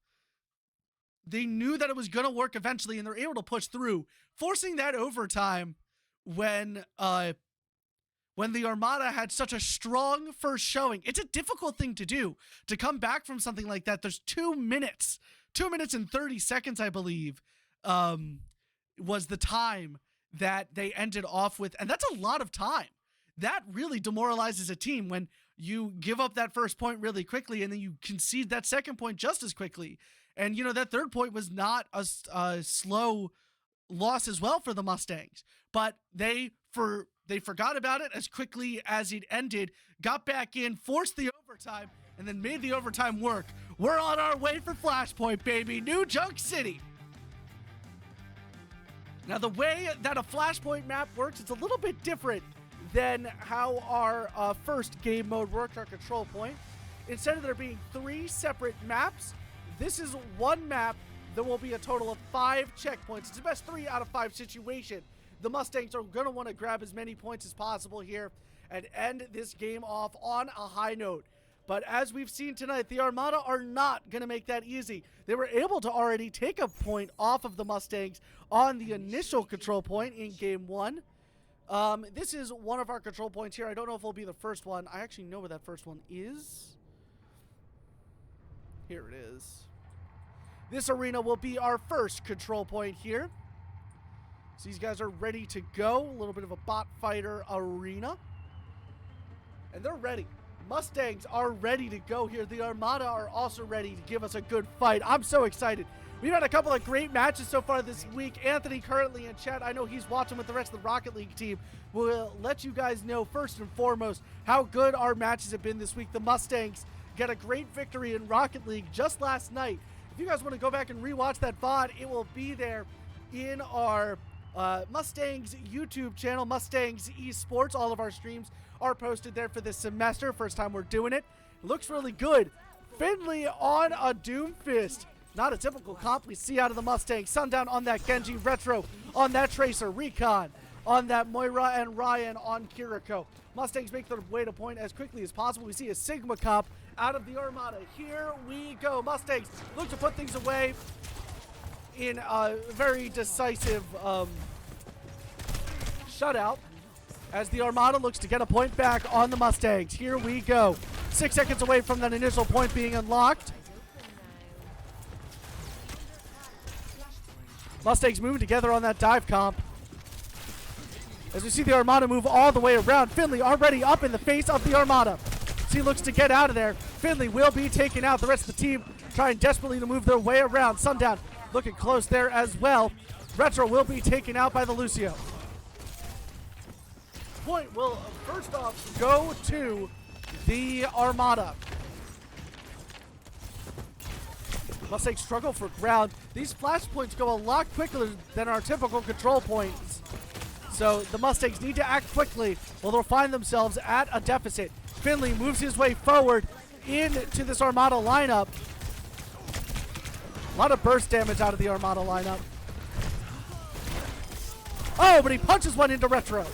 they knew that it was going to work eventually, and they're able to push through, forcing that overtime when the Armada had such a strong first showing. It's a difficult thing to do, to come back from something like that. There's 2 minutes. 2 minutes and 30 seconds, I believe, was the time that they ended off with. And that's a lot of time. That really demoralizes a team when you give up that first point really quickly and then you concede that second point just as quickly. And, you know, that third point was not a slow loss as well for the Mustangs. But they forgot about it as quickly as it ended, got back in, forced the overtime, and then made the overtime work. We're on our way for Flashpoint, baby. New Junk City. Now, the way that a Flashpoint map works, it's a little bit different than how our first game mode worked, our control point. Instead of there being 3 separate maps, this is 1 map. There will be a total of 5 checkpoints. It's the best 3 out of 5 situation. The Mustangs are going to want to grab as many points as possible here and end this game off on a high note. But as we've seen tonight, the Armada are not going to make that easy. They were able to already take a point off of the Mustangs on the initial control point in game 1. This is one of our control points here. I don't know if it'll be the first one. I actually know where that first one is. Here it is. This arena will be our first control point here. So these guys are ready to go. A little bit of a bot fighter arena. And they're ready. Mustangs are ready to go here. The Armada are also ready to give us a good fight. I'm so excited. We've had a couple of great matches so far this week. Anthony currently in chat. I know he's watching with the rest of the Rocket League team. We'll let you guys know first and foremost how good our matches have been this week. The Mustangs got a great victory in Rocket League just last night. If you guys want to go back and rewatch that VOD, it will be there in our Mustangs YouTube channel, Mustangs Esports. All of our streams are posted there for this semester. First time we're doing it. It looks really good. Finley on a Doomfist. Not a typical comp we see out of the Mustangs. Sundown on that Genji, Retro on that Tracer, Recon on that Moira, and Ryan on Kiriko. Mustangs make their way to point as quickly as possible. We see a Sigma comp out of the Armada. Here we go. Mustangs look to put things away in a very decisive shutout as the Armada looks to get a point back on the Mustangs. Here we go. 6 seconds away from that initial point being unlocked. Mustangs moving together on that dive comp. As we see the Armada move all the way around. Finley already up in the face of the Armada. As he looks to get out of there. Finley will be taken out. The rest of the team trying desperately to move their way around. Sundown looking close there as well. Retro will be taken out by the Lucio. Point will first off go to the Armada. Mustangs struggle for ground. These flash points go a lot quicker than our typical control points. So the Mustangs need to act quickly or they'll find themselves at a deficit. Finley moves his way forward into this Armada lineup. A lot of burst damage out of the Armada lineup. Oh, but he punches one into Retro.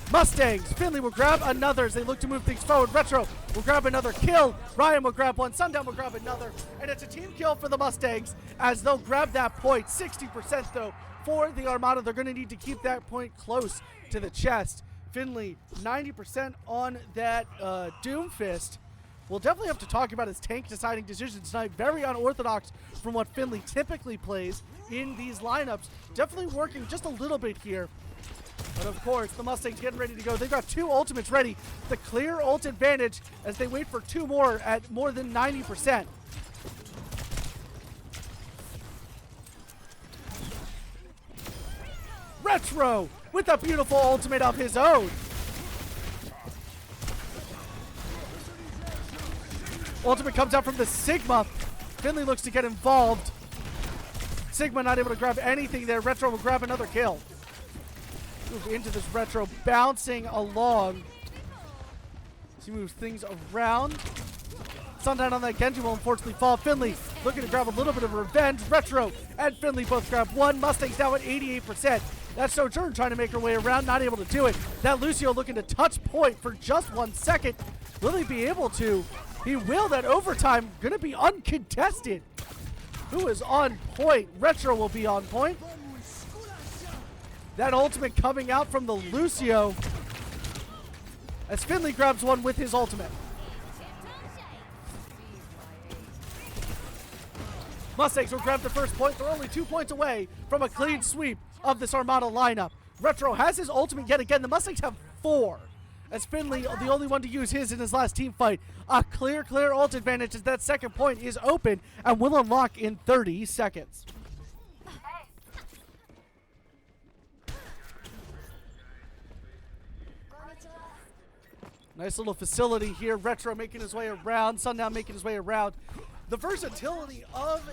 Mustangs, Finley will grab another as they look to move things forward. Retro will grab another kill. Ryan will grab one. Sundown will grab another. And it's a team kill for the Mustangs as they'll grab that point. 60% though for the Armada. They're going to need to keep that point close to the chest. Finley, 90% on that Doomfist. We'll definitely have to talk about his tank deciding decisions tonight. Very unorthodox from what Finley typically plays in these lineups. Definitely working just a little bit here. But of course, the Mustangs getting ready to go. They've got 2 ultimates ready. The clear ult advantage as they wait for 2 more at more than 90%. Retro with a beautiful ultimate of his own. Ultimate comes out from the Sigma. Finley looks to get involved. Sigma not able to grab anything there. Retro will grab another kill. Move into this Retro, bouncing along. As he moves things around. Sundown on that Genji will unfortunately fall. Finley looking to grab a little bit of revenge. Retro and Finley both grab one. Mustangs now at 88%. That's Sojourn trying to make her way around, not able to do it. That Lucio looking to touch point for just 1 second. Will he be able to? He will. That overtime going to be uncontested. Who is on point? Retro will be on point. That ultimate coming out from the Lucio as Finley grabs one with his ultimate. Mustangs will grab the first point. They're only 2 points away from a clean sweep of this Armada lineup. Retro has his ultimate yet again. The Mustangs have 4. As Finley, the only one to use his in his last team fight. A clear ult advantage as that second point is open and will unlock in 30 seconds. Nice little facility here. Retro making his way around. Sundown making his way around. The versatility of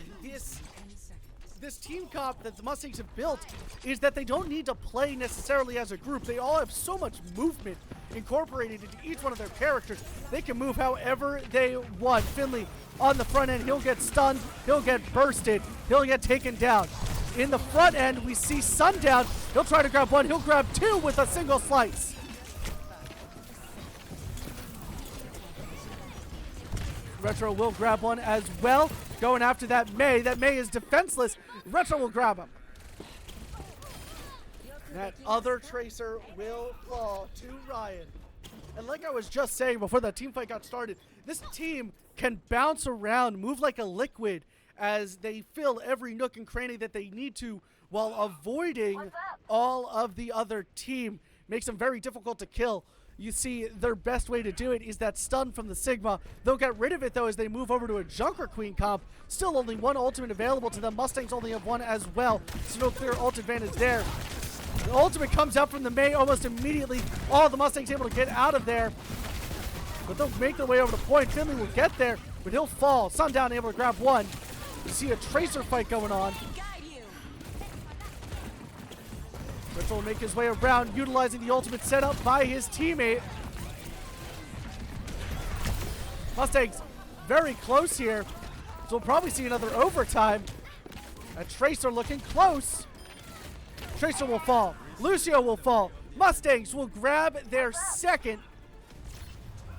this team comp that the Mustangs have built is that they don't need to play necessarily as a group. They all have so much movement incorporated into each one of their characters. They can move however they want. Finley on the front end, he'll get stunned, he'll get bursted, he'll get taken down. In the front end, we see Sundown. He'll try to grab one, he'll grab 2 with a single slice. Retro will grab one as well. Going after that Mei. That Mei is defenseless. Retro will grab him. That other Tracer will fall to Ryan. And like I was just saying before that team fight got started, this team can bounce around, move like a liquid as they fill every nook and cranny that they need to while avoiding all of the other team. Makes them very difficult to kill. You see their best way to do it is that stun from the Sigma. They'll get rid of it though as they move over to a Junker Queen comp. Still only 1 ultimate available to them. Mustangs only have 1 as well. So no clear ult advantage there. The ultimate comes out from the Mei almost immediately. All the Mustangs able to get out of there. But they'll make their way over to point. Finley will get there, but he'll fall. Sundown able to grab 1. You see a Tracer fight going on. Retro will make his way around, utilizing the ultimate setup by his teammate. Mustangs very close here. So we'll probably see another overtime. A Tracer looking close. Tracer will fall. Lucio will fall. Mustangs will grab their second.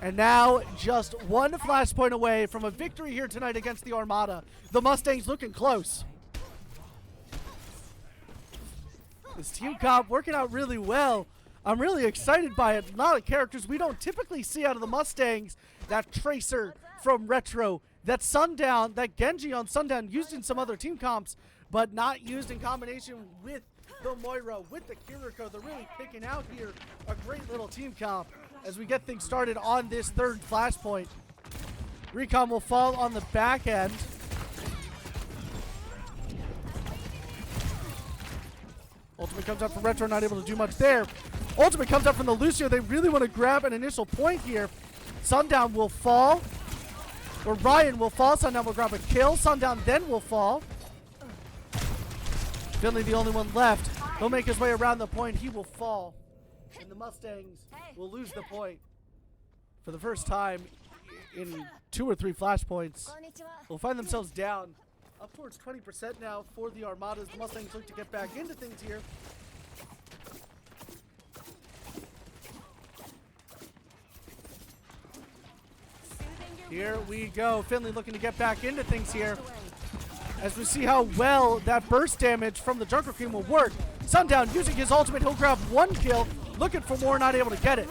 And now just one flashpoint away from a victory here tonight against the Armada. The Mustangs looking close. This team comp working out really well. I'm really excited by it. A lot of characters we don't typically see out of the Mustangs. That Tracer from Retro. That Sundown, that Genji on Sundown used in some other team comps, but not used in combination with the Moira, with the Kiriko. They're really picking out here a great little team comp as we get things started on this third flashpoint. Recon will fall on the back end. Ultimate comes up from Retro, not able to do much there. Ultimate comes up from the Lucio. They really want to grab an initial point here. Sundown will fall. Or Ryan will fall. Sundown will grab a kill. Sundown then will fall. Finley the only one left. He'll make his way around the point. He will fall. And the Mustangs will lose the point. For the first time in 2 or 3 flashpoints, will find themselves down up towards 20% now for the Armadas. The Mustangs look to get back into things here. Here we go. Finley looking to get back into things here as we see how well that burst damage from the Junker Queen will work. Sundown using his ultimate. He'll grab 1 kill. Looking for more, not able to get it.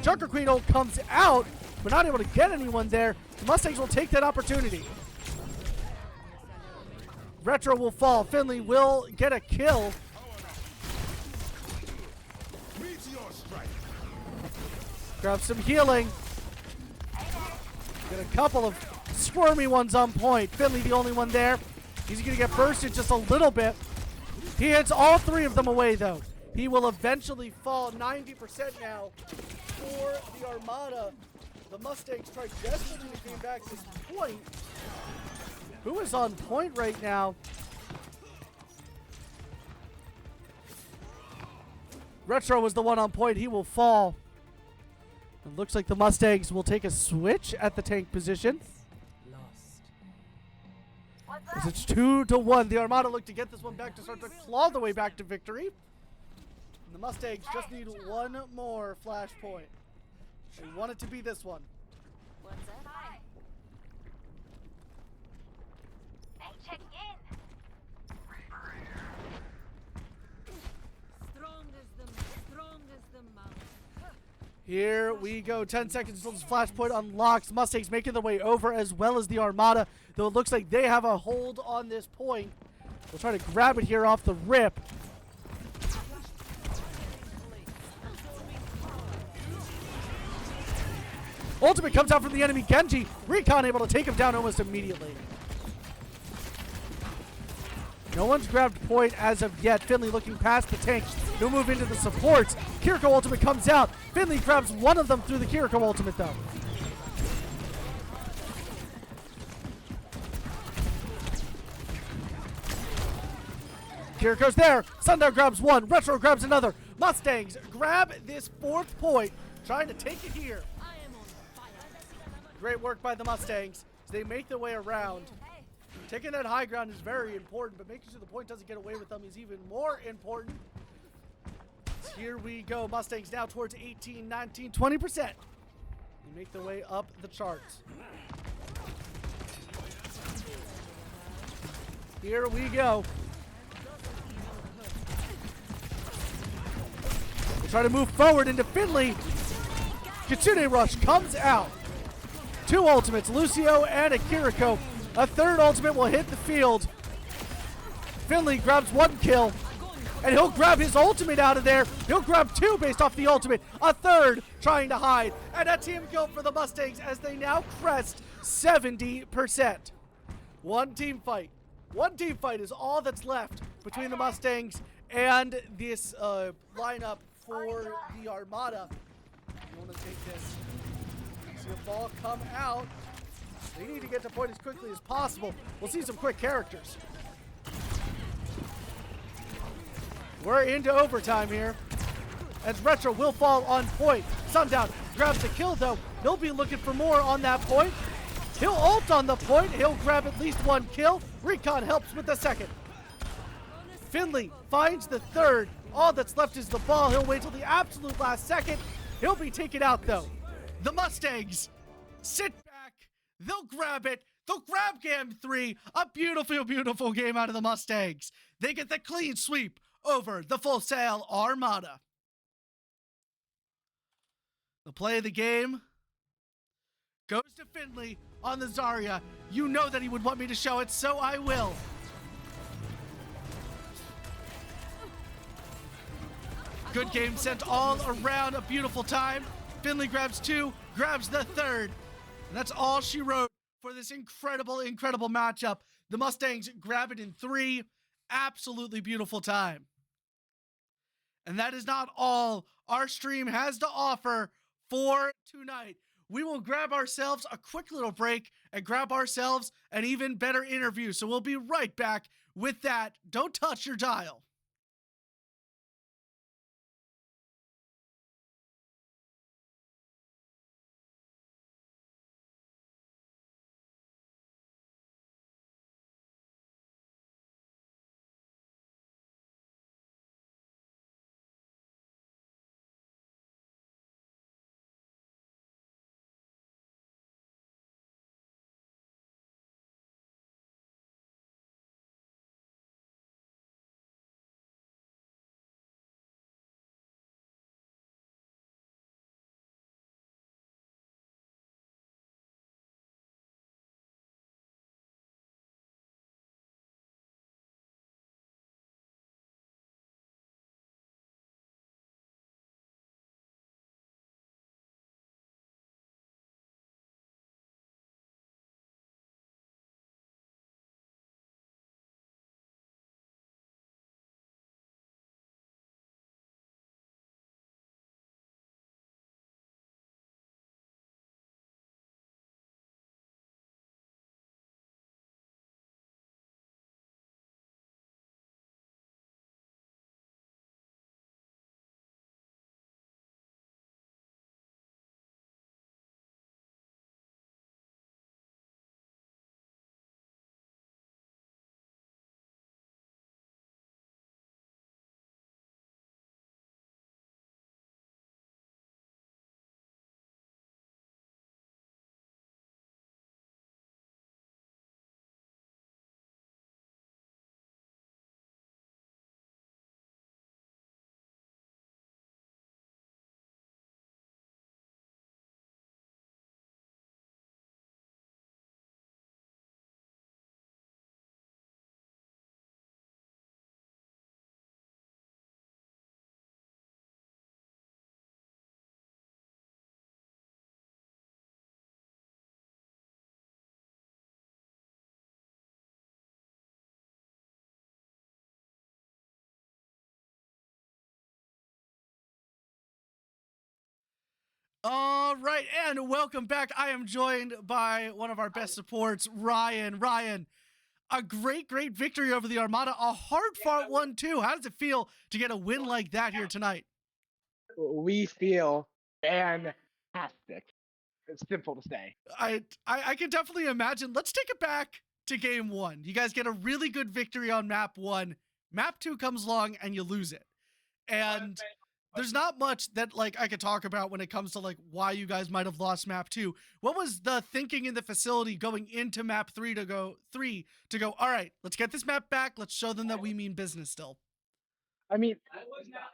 Junker Queen comes out, but not able to get anyone there. The Mustangs will take that opportunity. Retro will fall. Finley will get a kill. Grab some healing. Get a couple of squirmy ones on point. Finley the only one there. He's going to get bursted just a little bit. He hits all 3 of them away, though. He will eventually fall 90% now for the Armada. The Mustangs tried desperately to gain back this point. Who is on point right now? Retro was the one on point. He will fall. It looks like the Mustangs will take a switch at the tank position. As it's 2-1. The Armada look to get this one back to start to claw the way back to victory. And the Mustangs just need one more flashpoint. They want it to be this one. What's that? Hi. Hey, check in. Strong as the mountain. Here we go. 10 seconds until this flashpoint unlocks. Mustangs making their way over as well as the Armada. Though it looks like they have a hold on this point. We'll try to grab it here off the rip. Ultimate comes out from the enemy Genji. Recon able to take him down almost immediately. No one's grabbed point as of yet. Finley looking past the tank. He'll move into the supports. Kiriko ultimate comes out. Finley grabs one of them through the Kiriko ultimate though. Kiriko's there. Sundown grabs one. Retro grabs another. Mustangs grab this 4th point. Trying to take it here. Great work by the Mustangs. So they make their way around. Taking that high ground is very important, but making sure the point doesn't get away with them is even more important. Here we go. Mustangs now towards 18, 19, 20%. They make their way up the charts. Here we go. They try to move forward into Finley. Kitsune Rush comes out. 2 ultimates, Lucio and a Kiriko. A 3rd ultimate will hit the field. Finley grabs 1 kill. And he'll grab his ultimate out of there. He'll grab 2 based off the ultimate. A 3rd trying to hide. And a team kill for the Mustangs as they now crest 70%. One team fight. One team fight is all that's left between the Mustangs and this lineup for the Armada. You want to take this. See a ball come out. They need to get to point as quickly as possible. We'll see some quick characters. We're into overtime here. As Retro will fall on point. Sundown grabs the kill though. He'll be looking for more on that point. He'll ult on the point. He'll grab at least one kill. Recon helps with the second. Finley finds the third. All that's left is the ball. He'll wait till the absolute last second. He'll be taken out, though. The Mustangs sit back. They'll grab it. They'll grab game 3. A beautiful, beautiful game out of the Mustangs. They get the clean sweep over the Full Sail Armada. The play of the game goes to Finley on the Zarya. You know that he would want me to show it, so I will. Good game sent all around. A beautiful time. Finley grabs 2, grabs the 3rd. And that's all she wrote for this incredible, incredible matchup. The Mustangs grab it in 3. Absolutely beautiful time. And that is not all our stream has to offer for tonight. We will grab ourselves a quick little break and grab ourselves an even better interview. So we'll be right back with that. Don't touch your dial. All right, and welcome back. I am joined by one of our best supports, Ryan. Ryan, a great, great victory over the Armada. A hard-fought one, too. How does it feel to get a win like that here tonight? We feel fantastic. It's simple to say. I can definitely imagine. Let's take it back to game 1. You guys get a really good victory on map 1. Map 2 comes along, and you lose it. And there's not much that like I could talk about when it comes to like why you guys might have lost map 2. What was the thinking in the facility going into map 3 to go, all right, let's get this map back. Let's show them that we mean business still. I mean,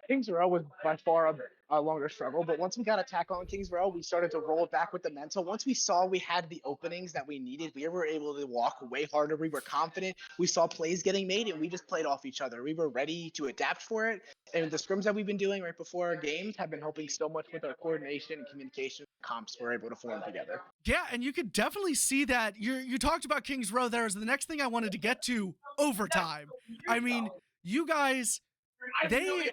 Kings Row was by far a longer struggle, but once we got attack on Kings Row, we started to roll it back with the mental. Once we saw we had the openings that we needed, we were able to walk way harder. We were confident. We saw plays getting made, and we just played off each other. We were ready to adapt for it. And the scrims that we've been doing right before our games have been helping so much with our coordination and communication. Comps were able to form together. Yeah, and you could definitely see that. You talked about Kings Row there. Is the next thing I wanted to get to, overtime. I mean, you guys, they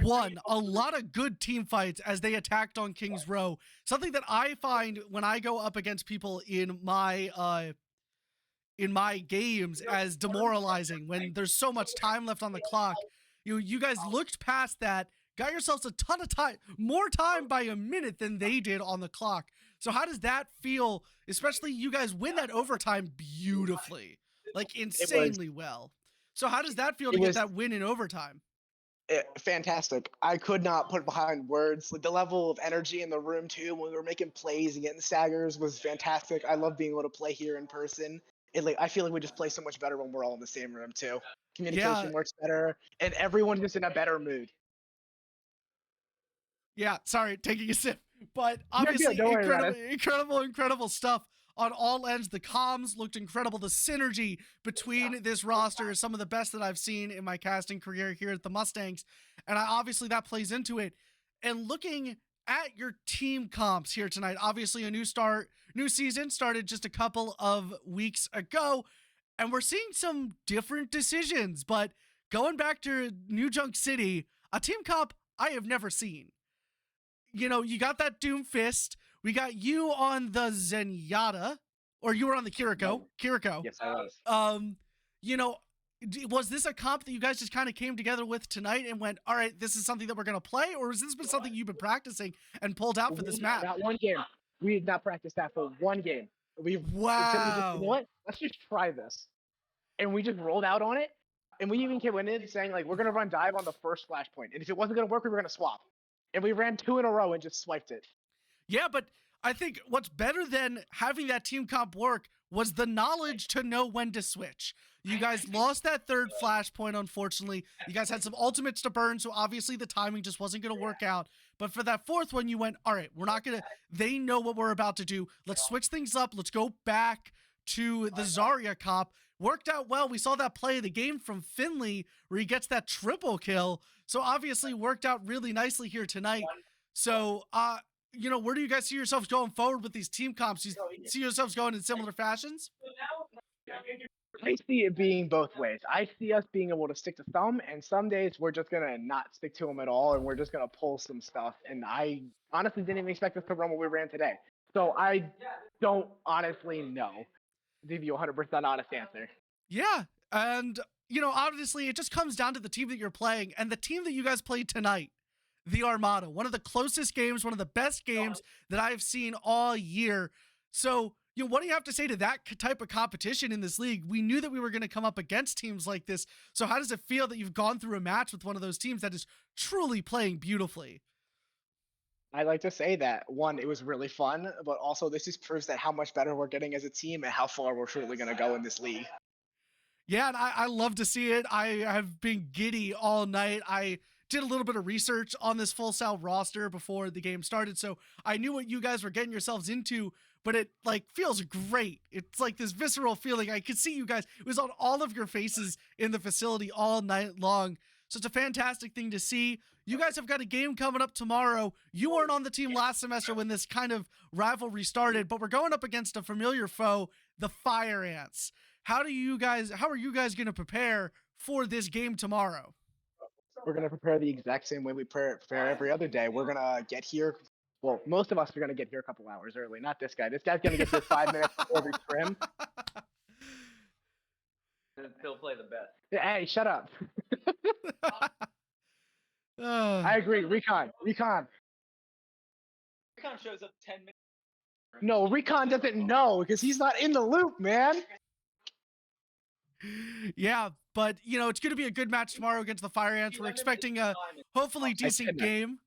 won a lot of good team fights as they attacked on Kings Row. Something that I find when I go up against people in my games as demoralizing when there's so much time left on the clock. You guys looked past that, got yourselves a ton of time, more time by a minute than they did on the clock. So how does that feel? Especially you guys win that overtime beautifully, like insanely well. So how does that feel to It get was that win in overtime? fantastic. I could not put it behind words. Like the level of energy in the room too when we were making plays and getting staggers was fantastic. I love being able to play here in person. I feel like we just play so much better when we're all in the same room too. Yeah, Communication works better, and everyone's just in a better mood. yeah. Sorry, taking a sip. But You're good. obviously, Don't worry about incredible stuff on all ends. The comms looked incredible. The synergy between this roster is some of the best that I've seen in my casting career here at the Mustangs, and obviously that plays into it. And looking at your team comps here tonight, obviously a new season started just a couple of weeks ago, and we're seeing some different decisions. But going back to New Junk City, a team comp I have never seen. You know, you got that Doom Fist. We got you on the Zenyatta, or you were on the Kiriko. No. Kiriko. Yes, I was. You know, was this a comp that you guys just kind of came together with tonight and went, all right, this is something that we're going to play? Or has this been something you've been practicing and pulled out for this map? Not one game. We did not practice that for one game. We said, you know Wow. what? Let's just try this. And we just rolled out on it. And we even went in saying, like, we're going to run dive on the first flashpoint. And if it wasn't going to work, we were going to swap. And we ran 2 in a row and just swiped it. Yeah, but I think what's better than having that team comp work was the knowledge to know when to switch. You guys lost that third flashpoint, unfortunately. You guys had some ultimates to burn, so obviously the timing just wasn't going to work out. But for that fourth one, you went, all right, we're not going to, they know what we're about to do. Let's switch things up. Let's go back to the Zarya comp. Worked out well. We saw that play of the game from Finley where he gets that triple kill. So obviously worked out really nicely here tonight. So, you know, where do you guys see yourselves going forward with these team comps? You see yourselves going in similar fashions? I see it being both ways. I see us being able to stick to some, and some days we're just going to not stick to them at all, and we're just going to pull some stuff. And I honestly didn't even expect us to run what we ran today. So I don't honestly know. To give you a 100% honest answer. Yeah, and, you know, obviously it just comes down to the team that you're playing, and the team that you guys played tonight, the Armada, one of the closest games, one of the best games that I've seen all year. So, you know, what do you have to say to that type of competition in this league? We knew that we were going to come up against teams like this. So how does it feel that you've gone through a match with one of those teams that is truly playing beautifully? I like to say that, one, it was really fun, but also this just proves that how much better we're getting as a team and how far we're truly going to go in this league. Yeah, and I love to see it. I have been giddy all night. I did a little bit of research on this full cell roster before the game started, so I knew what you guys were getting yourselves into, but it like feels great. It's like this visceral feeling. I could see you guys. It was on all of your faces in the facility all night long. So it's a fantastic thing to see. You guys have got a game coming up tomorrow. You weren't on the team last semester when this kind of rivalry started, but we're going up against a familiar foe, the Fire Ants. How are you guys going to prepare for this game tomorrow? We're going to prepare the exact same way we prepare every other day. We're going to get here. Well, most of us are going to get here a couple hours early. Not this guy. This guy's going to get here 5 minutes before we trim. And still play the best. Hey, shut up. I agree. Recon. Recon shows up 10 minutes. No, Recon doesn't know because he's not in the loop, man. Yeah, but, you know, it's going to be a good match tomorrow against the Fire Ants. We're expecting a hopefully decent game.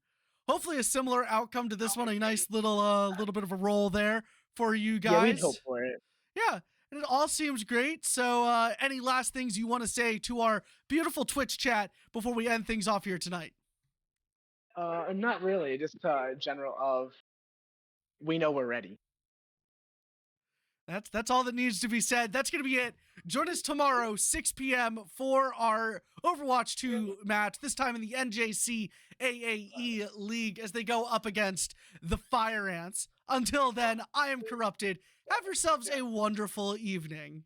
Hopefully a similar outcome to this one. A nice little bit of a roll there for you guys. Yeah, we hope for it. Yeah, and it all seems great. So any last things you want to say to our beautiful Twitch chat before we end things off here tonight? Not really. Just general of we know we're ready. That's all that needs to be said. That's going to be it. Join us tomorrow, 6 p.m. for our Overwatch 2 match, this time in the NJC AAE League as they go up against the Fire Ants. Until then, I am Corrupted. Have yourselves a wonderful evening.